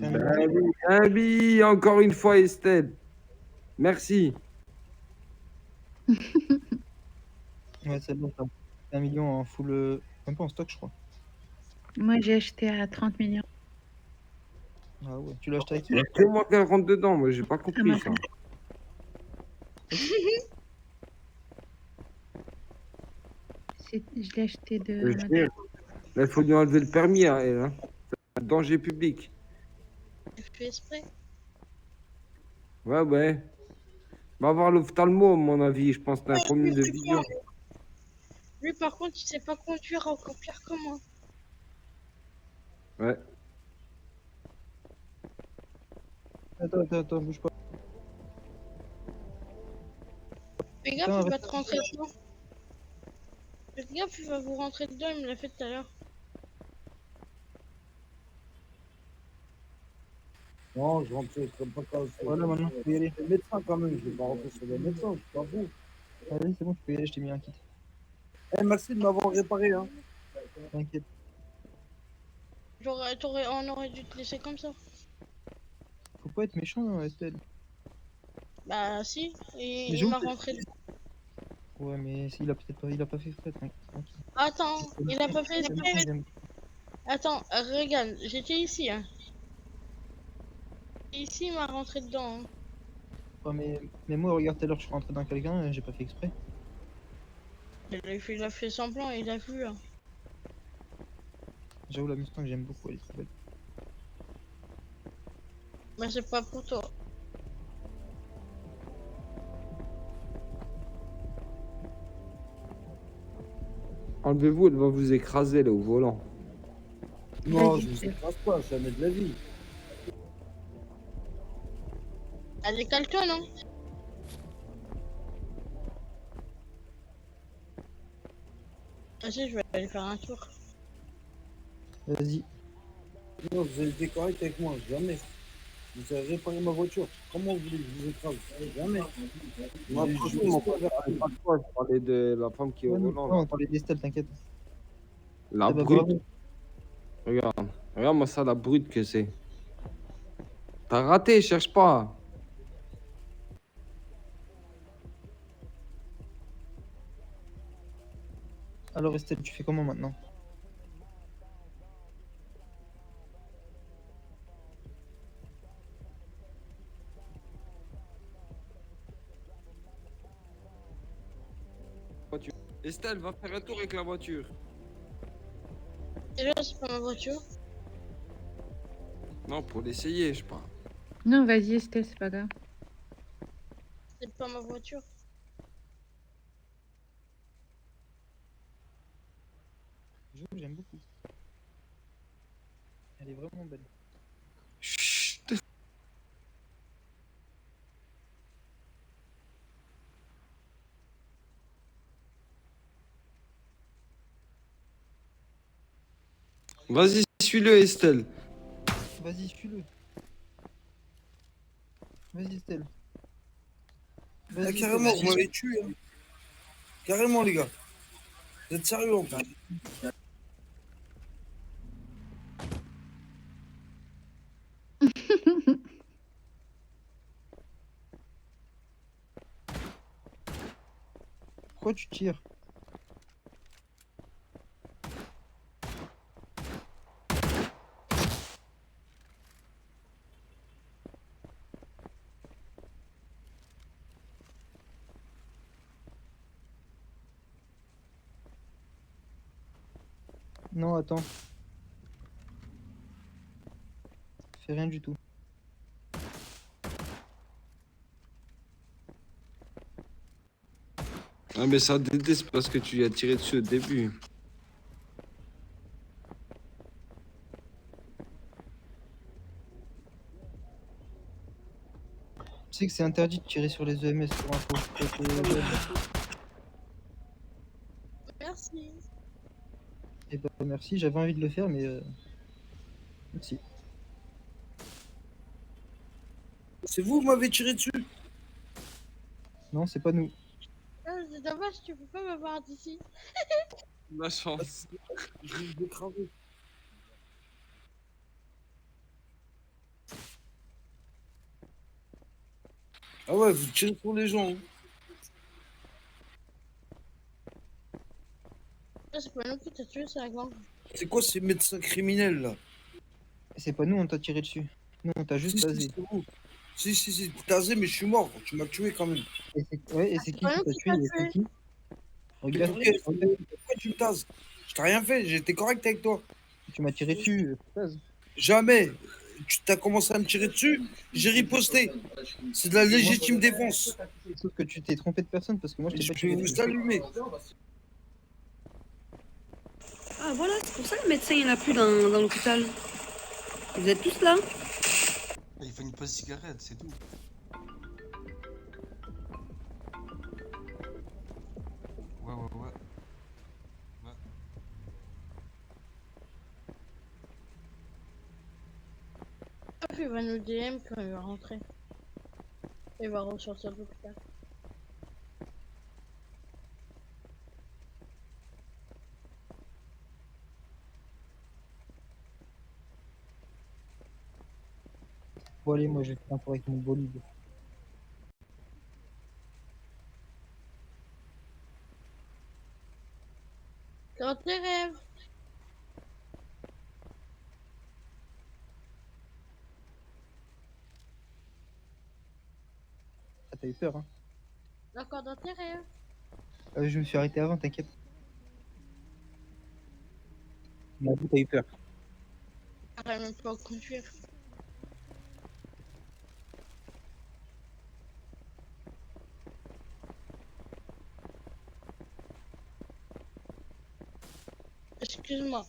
000 Ben euros. oui, ben oui, encore une fois, Estelle. Merci. Ouais, celle-là, ça 1 million en full. Même pas en stock, je crois. Moi, j'ai acheté à 30 millions. Ah ouais, tu l'as acheté avec qui? Il y a que moi qu'elle rentre dedans, moi, j'ai pas compris ça. Amazon. Je l'ai acheté de Je Amazon. sais. Là, il faut lui enlever le permis à elle. Hein. C'est un danger public. Tu fais exprès. Ouais, ouais. Va voir l'ophtalmo, à mon avis. Je pense que t'as un Ouais, problème de lui, vision. lui, par contre, il sait pas conduire encore pire que moi. Ouais. Attends, bouge pas. Fais Putain, gaffe, il va arrête. te rentrer dedans. Fais gaffe, il va vous rentrer dedans, il me l'a fait tout à l'heure. Non, je rentre comme pas quand Voilà, maintenant, tu peux y aller. les médecins quand même, je vais pas rentrer sur les médecins, je suis pas fou. Allez, c'est bon, tu peux y aller, je t'ai mis un kit. Eh, merci de m'avoir réparé, hein. T'inquiète. On aurait dû te laisser comme ça. Faut pas être méchant, hein, Estelle. Bah si, Mais il j'avoue m'a que- rentré dedans. Ouais, mais il a peut-être pas, il a pas fait exprès, tranquille. Attends, il a pas fait C'est exprès. bon, Attends, regarde, j'étais ici, hein. Ici, il m'a rentré dedans. Hein. Ouais, mais moi, regarde, tout à l'heure, je suis rentré dans quelqu'un, j'ai pas fait exprès. Il a fait semblant, il a vu. Hein. J'avoue, la Mustang, j'aime beaucoup, elle est trop belle. Mais c'est pas pour toi. Enlevez-vous, elle va vous écraser là au volant. Non, je ne écrase pas, jamais de la vie. Allez, cale-toi, non? Vas-y, je vais aller faire un tour. Vas-y. Non, vous avez été correct avec moi, jamais. Vous avez réparé ma voiture. Comment vous voulez que je vous écrase? Jamais. Moi, franchement, Je parlais de la femme qui est au Ouais, non, volant. non, Là. on parlait d'Estelle, t'inquiète. La Eh ben, brute. bravo. Regarde. Regarde-moi ça, la brute que c'est. T'as raté, cherche pas. Alors, Estelle, tu fais comment maintenant? Voiture. Estelle, va faire un tour avec la voiture. Déjà, c'est pas ma voiture. Non, pour l'essayer, je parle. Non, vas-y, Estelle, c'est pas grave. C'est pas ma voiture. J'aime beaucoup. Elle est vraiment belle. Chut. Vas-y, suis-le, Estelle. Vas-y, suis-le. Vas-y, Estelle. Ah, Vas-y, carrément, Estelle. vous m'avez tué. Hein. Carrément, les gars. Vous êtes sérieux en plus. Pourquoi tu tires? Non, attends. Fais rien du tout. Ah, mais ça déteste parce que tu lui as tiré dessus au début. Tu sais que c'est interdit de tirer sur les EMS pour info. Merci. Et bah merci, j'avais envie de le faire, mais merci. C'est vous qui m'avez tiré dessus. Non, c'est pas nous. Ah, c'est dommage, tu peux pas me voir d'ici. La chance. Je vais vous écraser. Ah ouais, vous tirez sur les gens. Hein. Ah, c'est pas nous qui t'a tué, c'est la gang. C'est quoi ces médecins criminels là? C'est pas nous, on t'a tiré dessus. Nous, on t'a juste Si, tasé. c'est vous. Si, tasé, mais je suis mort. Tu m'as tué quand même. Et c'est ouais, et c'est qui pas qui nous t'a qui tué? t'a Et c'est tué. qui? Regarde, Ok, regarde, pourquoi tu me tases? Je t'ai rien fait, j'étais correct avec toi. tu m'as tiré dessus. Tase. Jamais. Tu t'as commencé à me tirer dessus, j'ai riposté. C'est de la légitime défense. Sauf que tu t'es trompé de personne parce que moi, je t'ai Je pas peux tiré vous dessus. allumer. Ah voilà, c'est pour ça que le médecin il n'y en a plus dans l'hôpital. Vous êtes tous là? Il fait une pause cigarette, c'est tout. Ouais. Ah, puis il va nous DM quand il va rentrer. Il va ressortir de l'hôpital. Bon, allez, moi, je vais faire un tour avec mon bolide. Dans tes rêves. Ah, t'as eu peur, hein? D'accord, dans tes rêves. Je me suis arrêté avant, t'inquiète. Mais t'as eu peur. J'arrive même pas à conduire. Excuse-moi.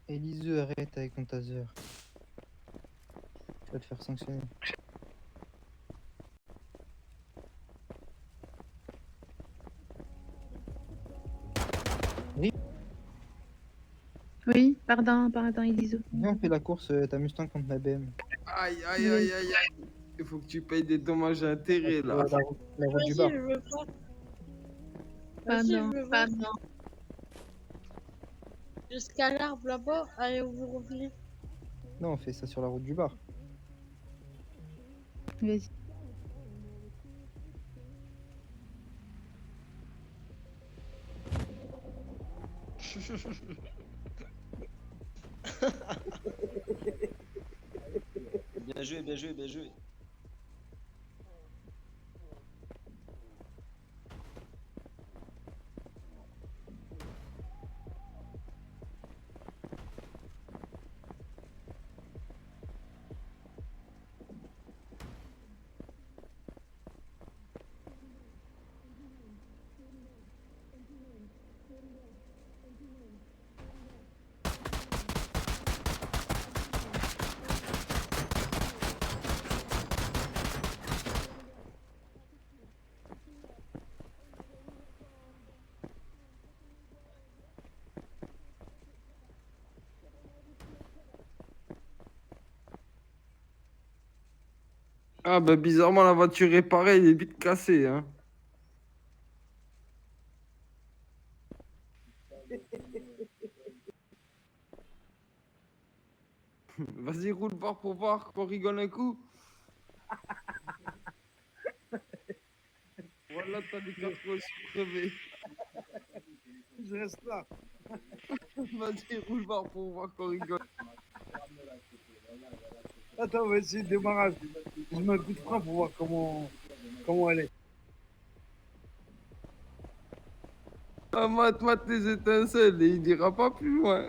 Éliseu, arrête avec ton taser. Tu vas te faire sanctionner. Oui, pardon, Eliso. Viens, on fait la course, ta Mustang contre ma BM. Aïe. Il faut que tu payes des dommages et intérêts là. La route du Vas-y, bar. je veux pas. Pardon, Vas-y, je veux pas. pardon. Jusqu'à l'arbre là-bas, allez, vous revenez. Non, on fait ça sur la route du bar. Vas-y. Bien joué. Ah bah bizarrement la voiture est pareille, elle est vite cassée, hein. Vas-y, roule voir pour voir qu'on rigole un coup. Voilà, t'as des quatre aussi crevés. Je reste là. Vas-y, roule voir pour voir qu'on rigole. Attends, on va essayer de démarrage. Je mets un coup de frein pour voir comment elle est. Ah, mate les étincelles et il ira pas plus loin.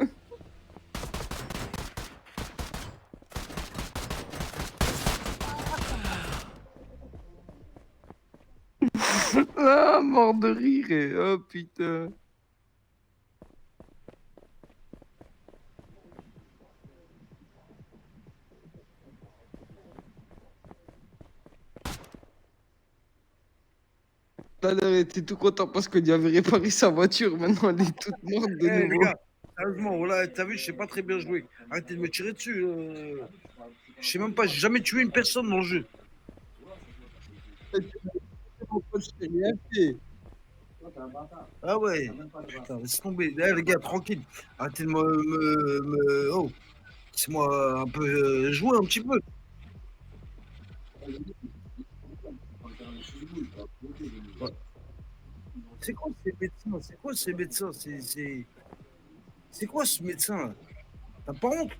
Ah, mort de rire et oh putain. Tout à l'heure, il était tout content parce qu'il avait réparé sa voiture. Maintenant, elle est toute morte de Les nouveau. gars, sérieusement, voilà, t'as vu, je sais pas très bien jouer. Arrêtez de me tirer dessus. Je sais même pas, j'ai jamais tué une personne dans le jeu. J'ai rien fait. Ah ouais, putain, laisse tomber. Eh, les gars, tranquille. Arrêtez de Oh, laissez-moi un peu jouer un petit peu. Ouais. C'est quoi ces médecins? C'est quoi ces médecins? C'est quoi ce médecin là? T'as pas honte?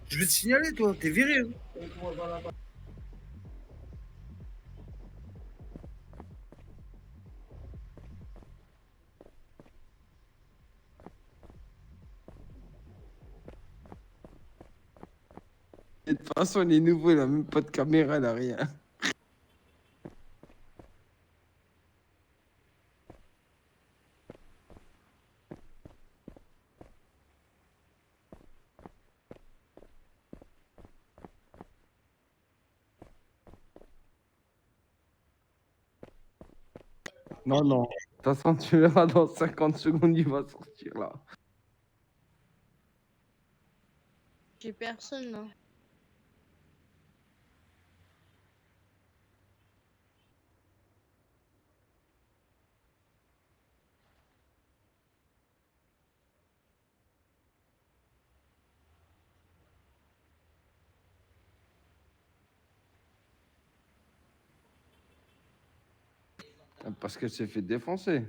Je vais te signaler, toi, t'es viré. Hein. Et de toute façon, les nouveaux, il a même pas de caméra, il a rien. Non, non. De toute façon, tu verras dans 50 secondes, il va sortir là. J'ai personne là. Parce qu'elle s'est fait défoncer.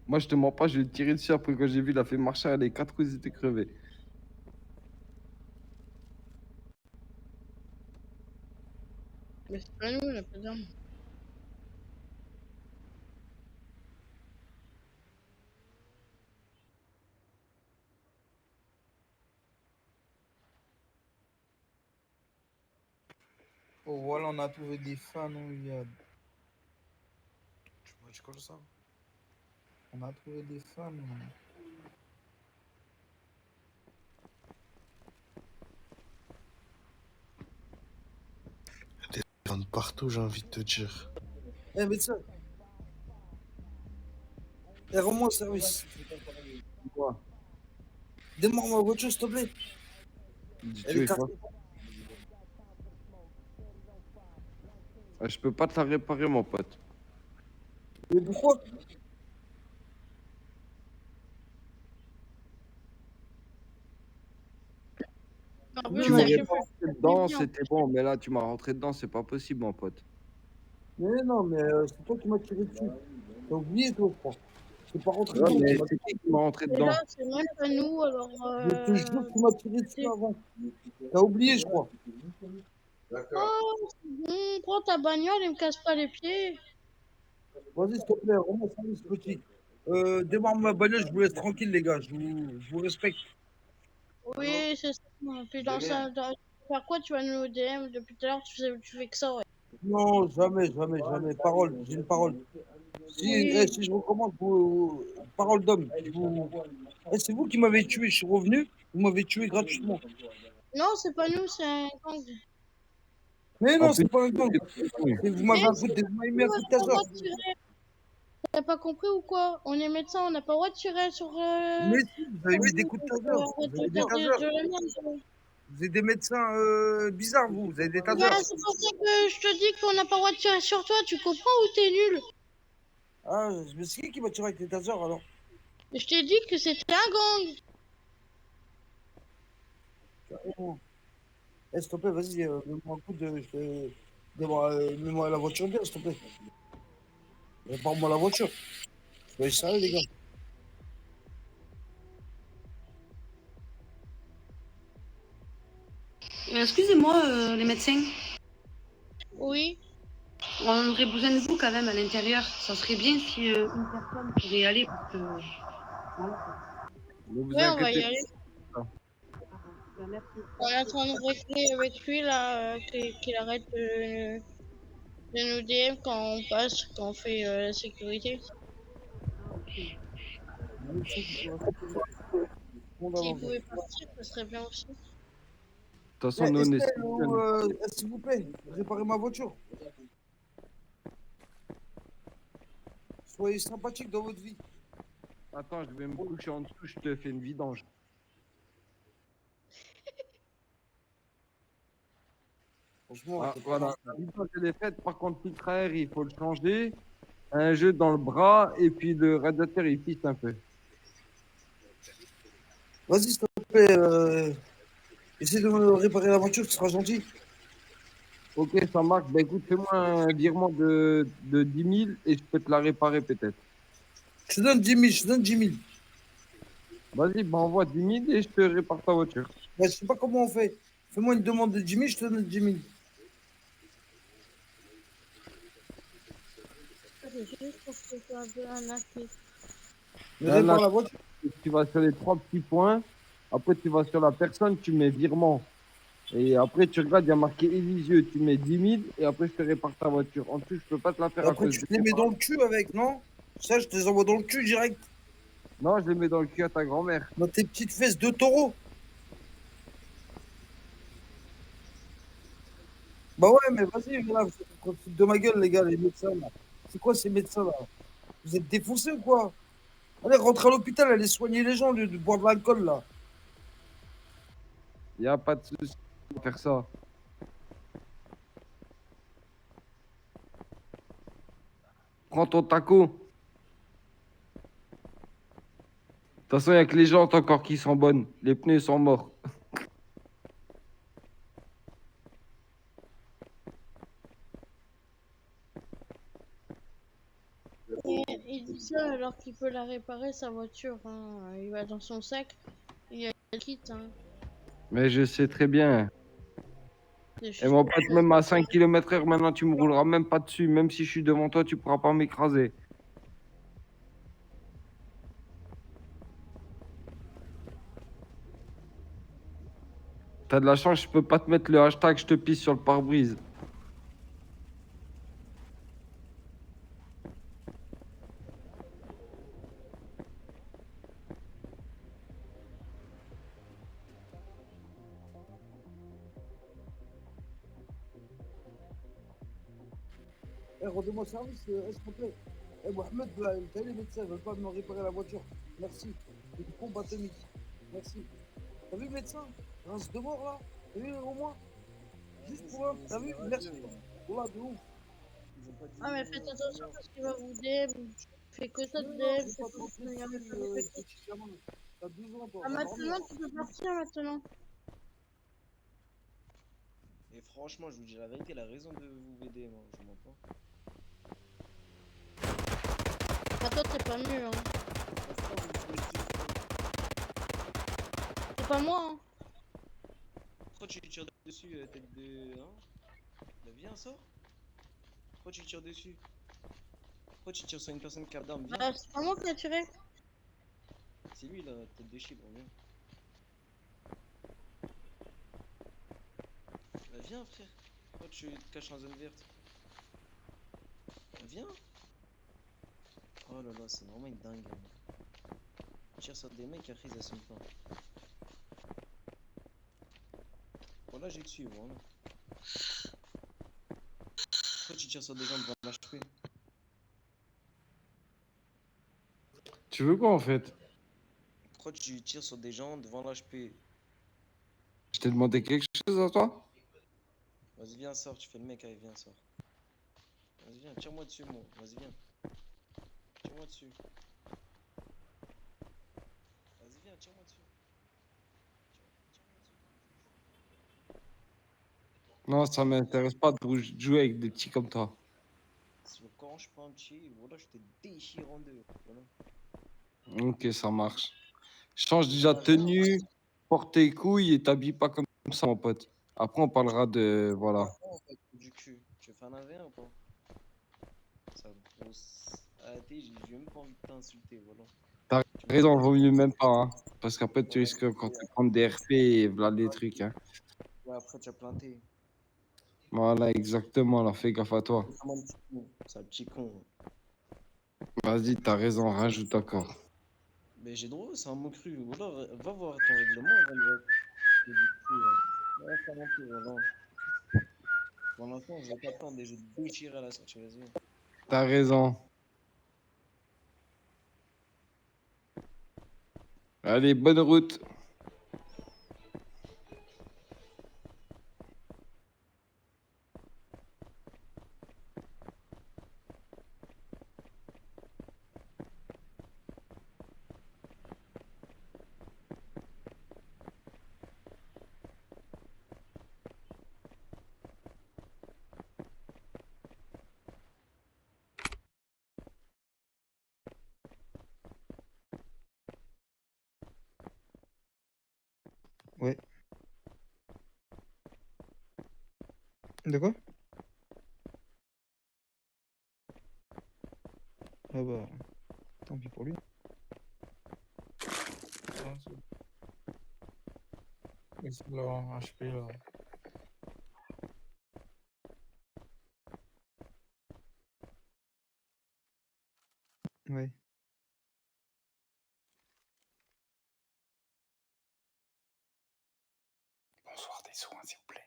Moi, je te mens pas, je l'ai tiré dessus après quand j'ai vu, il a fait marcher, les 4 roues étaient crevées. Mais c'est pas nous, on a pas d'armes. Oh, voilà, on a trouvé des fans, regarde. Tu colles ça? On a trouvé des fans. Des fans partout, j'ai envie de te dire. Eh, médecin. Eh, rends-moi service. Quoi? Démarre ma voiture, s'il te plaît. Elle est cassée. Je peux pas te la réparer, mon pote. Mais pourquoi? Tu m'aurais pas rentré dedans, c'était bon, mais là, tu m'as rentré dedans, c'est pas possible, mon pote. Mais non, mais c'est toi qui m'as tiré dessus. T'as oublié, toi, je crois. T'es pas rentré Ouais, dedans. mais c'est qui m'a rentré dedans? Déjà, c'est même pas nous, alors. Je te jure que tu m'as tiré dessus avant. T'as oublié, je crois. Oh, c'est bon, prends ta bagnole et me casse pas les pieds. Vas-y, s'il te plaît, rends-moi service, petit. Démarre ma bagnole, je vous laisse tranquille, les gars. Je vous respecte. Oui, c'est ça. Puis dans ça, faire quoi tu vas nous DM depuis tout à l'heure, tu fais que ça, ouais. Non, jamais, jamais, jamais. Parole, j'ai une parole. Si, Oui. si je recommence, parole d'homme. C'est vous qui m'avez tué, je suis revenu, vous m'avez tué gratuitement. Non, c'est pas nous, c'est un gang. Mais En non, c'est plus, pas un gang. Vous m'avez mis un coup de taser. T'as pas compris ou quoi? On est médecin, on n'a pas le droit de tirer sur. Mais si, vous avez mis des coups de taser. Vous avez des tasers. De la merde. Vous êtes des médecins bizarres, vous. Vous avez des tasers. Bah, c'est pour ça que je te dis qu'on n'a pas le droit de tirer sur toi, tu comprends ou t'es nul? Ah, je me suis dit qui m'a tiré avec les tasers alors. Je t'ai dit que c'était un gang. Carrément. Eh, s'il te plaît, vas-y, mets-moi un coup de. Mets-moi la voiture bien, s'il te plaît. Répare-moi la voiture. Soyez sérieux, les gars. Excusez-moi, les médecins. Oui. On aurait besoin de vous quand même à l'intérieur. Ça serait bien si une personne pouvait y aller parce que. Voilà. Ne vous Ouais, on va y inquiétez aller. pas. Merci. On est en train de régler avec lui là, qu'il arrête de nous DM quand on passe, quand on fait la sécurité. S'il pouvait partir, ce serait bien aussi. De toute façon, nous, on est Estelle, ou, s'il vous plaît, réparez ma voiture. Soyez sympathique dans votre vie. Attends, je vais me coucher en dessous, je te fais une vidange. Franchement, Ah, c'est pas voilà, grave. la vidange, elle est faite. Par contre, le filtre à air, il faut le changer. Un jeu dans le bras, et puis le radiateur, il pisse un peu. Vas-y, s'il te plaît, essaie de me réparer la voiture, tu seras gentil. Ok, ça marche. Ben écoute, fais-moi un virement de 10 000 et je peux te la réparer peut-être. Je te donne 10 000, je te donne 10 000. Vas-y, ben envoie 10 000 et je te répare ta voiture. Ben, je sais pas comment on fait. Fais-moi une demande de 10 000, je te donne 10 000. C'est juste pour que ce soit un peu un actif. Mais Là, répare la voiture. tu vas sur les 3 petits points. Après, tu vas sur la personne, tu mets virement. Et après, tu regardes, il y a marqué Elisieux, tu mets 10 000 et après, je te répare ta voiture. En plus, je peux pas te la faire à Après, cause tu de te les mets dans le cul avec, non? Ça, je te les envoie dans le cul direct. Non, je les mets dans le cul à ta grand-mère. Dans tes petites fesses de taureau. Bah ouais, mais vas-y, là, vous êtes en train de foutre de ma gueule, les gars, les médecins, là. C'est quoi ces médecins, là? Vous êtes défoncés ou quoi? Allez, rentrez à l'hôpital, allez soigner les gens au lieu de boire de l'alcool, là. Il n'y a pas de souci pour faire ça. Prends ton taco. De toute façon, il n'y a que les jantes encore qui sont bonnes. Les pneus sont morts. Il dit ça alors qu'il peut la réparer sa voiture. Hein. Il va dans son sac, il y a le kit. Hein. Mais je sais très bien. C'est Et juste mon pour pote, ça. même à 5 km/h, maintenant, tu me rouleras même pas dessus. Même si je suis devant toi, tu pourras pas m'écraser. T'as de la chance, je peux pas te mettre le hashtag je te pisse sur le pare-brise. Eh, rendez-moi service, s'il te plaît. Eh, Mohamed, là, t'as les médecins, ils veulent pas me réparer la voiture. Merci. Une pompe atomique. Merci. T'as vu le médecin? Rince de mort, là? T'as vu, au moins? Juste pour un. T'as vu? Merci. Voilà, de ouf. Ah, mais faites attention parce qu'il va vous DM. Fais que ça de DM. J'ai pas trop de Il y a soucis, pas de petits. petit gamin. T'as 12 ans, toi. Ah, va maintenant, dormir. tu peux partir maintenant. Et franchement, je vous dis la vérité, elle a raison de vous aider, moi, je mens pas. Ah, toi, t'es pas mieux. Hein. C'est pas moi. Hein. Pourquoi tu tires dessus, tête de. Hein? Bah, viens, sors. Pourquoi tu tires dessus? Pourquoi tu tires sur une personne qui a d'armes? Viens. Ah, c'est pas moi qui a tiré. C'est lui, là, tête de chibre, viens. Bah, viens, frère. Pourquoi tu te caches en zone verte? Bah, viens. Oh là là, c'est vraiment une dingue. Tire sur des mecs, après ils assument pas. Bon, là, j'ai dessus, voilà. Pourquoi tu tires sur des gens devant l'HP? Tu veux quoi en fait? Pourquoi tu tires sur des gens devant l'HP? Je t'ai demandé quelque chose à toi? Vas-y, viens, sors, tu fais le mec, allez, viens, sors. Vas-y, viens, tire-moi dessus, moi. Vas-y, viens. Tire-moi dessus. Vas-y, viens, tire-moi dessus. Non, ça m'intéresse pas de jouer avec des petits comme toi. Si le corps, je prends un petit, voilà, je te déchire en deux. Voilà. Ok, ça marche. Change déjà de tenue, porte tes couilles et t'habille pas comme ça, mon pote. Après, on parlera de. Voilà. En fait, du cul. Tu veux faire un AV1 ou pas? Ça grosse. Arrêtez, j'ai même pas envie de t'insulter, voilà. T'as raison, vaut mieux même pas, hein. Parce qu'après, tu risques quand tu prends des RP et voilà les trucs, hein. Ouais, après, tu as planté. Voilà, exactement, là, fais gaffe à toi. C'est un petit con. Vas-y, t'as raison, rajoute encore. Mais j'ai droit, c'est un mot cru. Voilà, va voir ton règlement. Va faire un peu, voilà. Pour l'instant, je vais t'attendre et je vais te déchirer à la sortie, vas-y. T'as raison. Allez, bonne route. Ouais. De quoi? Ah bah, tant pis pour lui. C'est là, HP là. Ouais. Bonsoir, des soins, s'il vous plaît.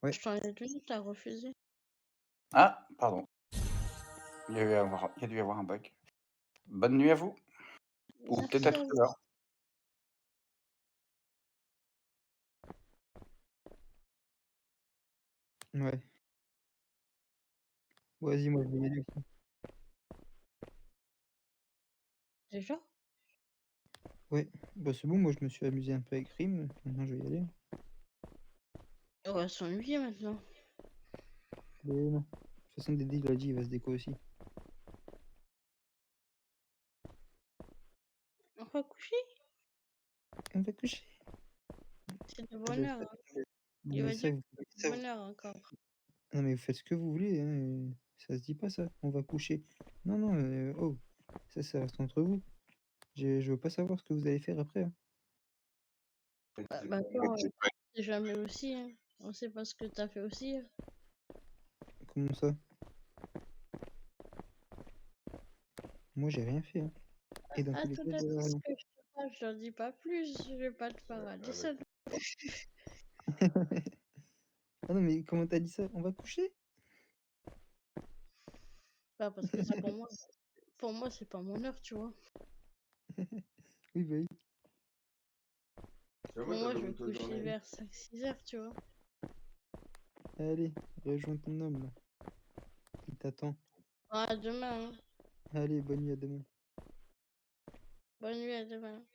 Ouais. Je t'en ai donné, t'as refusé. Ah, pardon. Il y a dû y avoir un bug. Bonne nuit à vous. Ou peut-être à Merci à tout à vous. l'heure. Ouais. Vas-y, moi je vais y aller aussi. Déjà? Ouais, bah c'est bon, moi je me suis amusé un peu avec Rim, maintenant je vais y aller. On va s'ennuyer maintenant. Mais non. De toute façon, Dédé il a dit, il va se déco aussi. On va coucher? On va coucher. C'est de Ah bonne bah, heure. Hein. non, Il mais va ça, dire vous... que c'est de bonne heure encore. non, mais vous faites ce que vous voulez, hein. Ça se dit pas ça, on va coucher. Non, non, oh, ça reste entre vous. Je veux pas savoir ce que vous allez faire après. Hein. Bah toi, on sait jamais aussi. Hein. On sait pas ce que t'as fait aussi. Hein. Comment ça? Moi j'ai rien fait. Hein. Et dans tous les Attends, cas, j'ai ce rien. que je te parle, je t'en dis pas plus. Je vais pas te parader ça. Ah non, mais comment t'as dit ça? On va coucher? Bah parce que ça pour moi c'est pas mon heure, tu vois. Oui, bah oui. Pour moi, je vais me coucher vers 5-6 heures, tu vois. Allez, rejoins ton homme là. Il t'attend. À demain. Hein. Allez, bonne nuit à demain. Bonne nuit, à demain.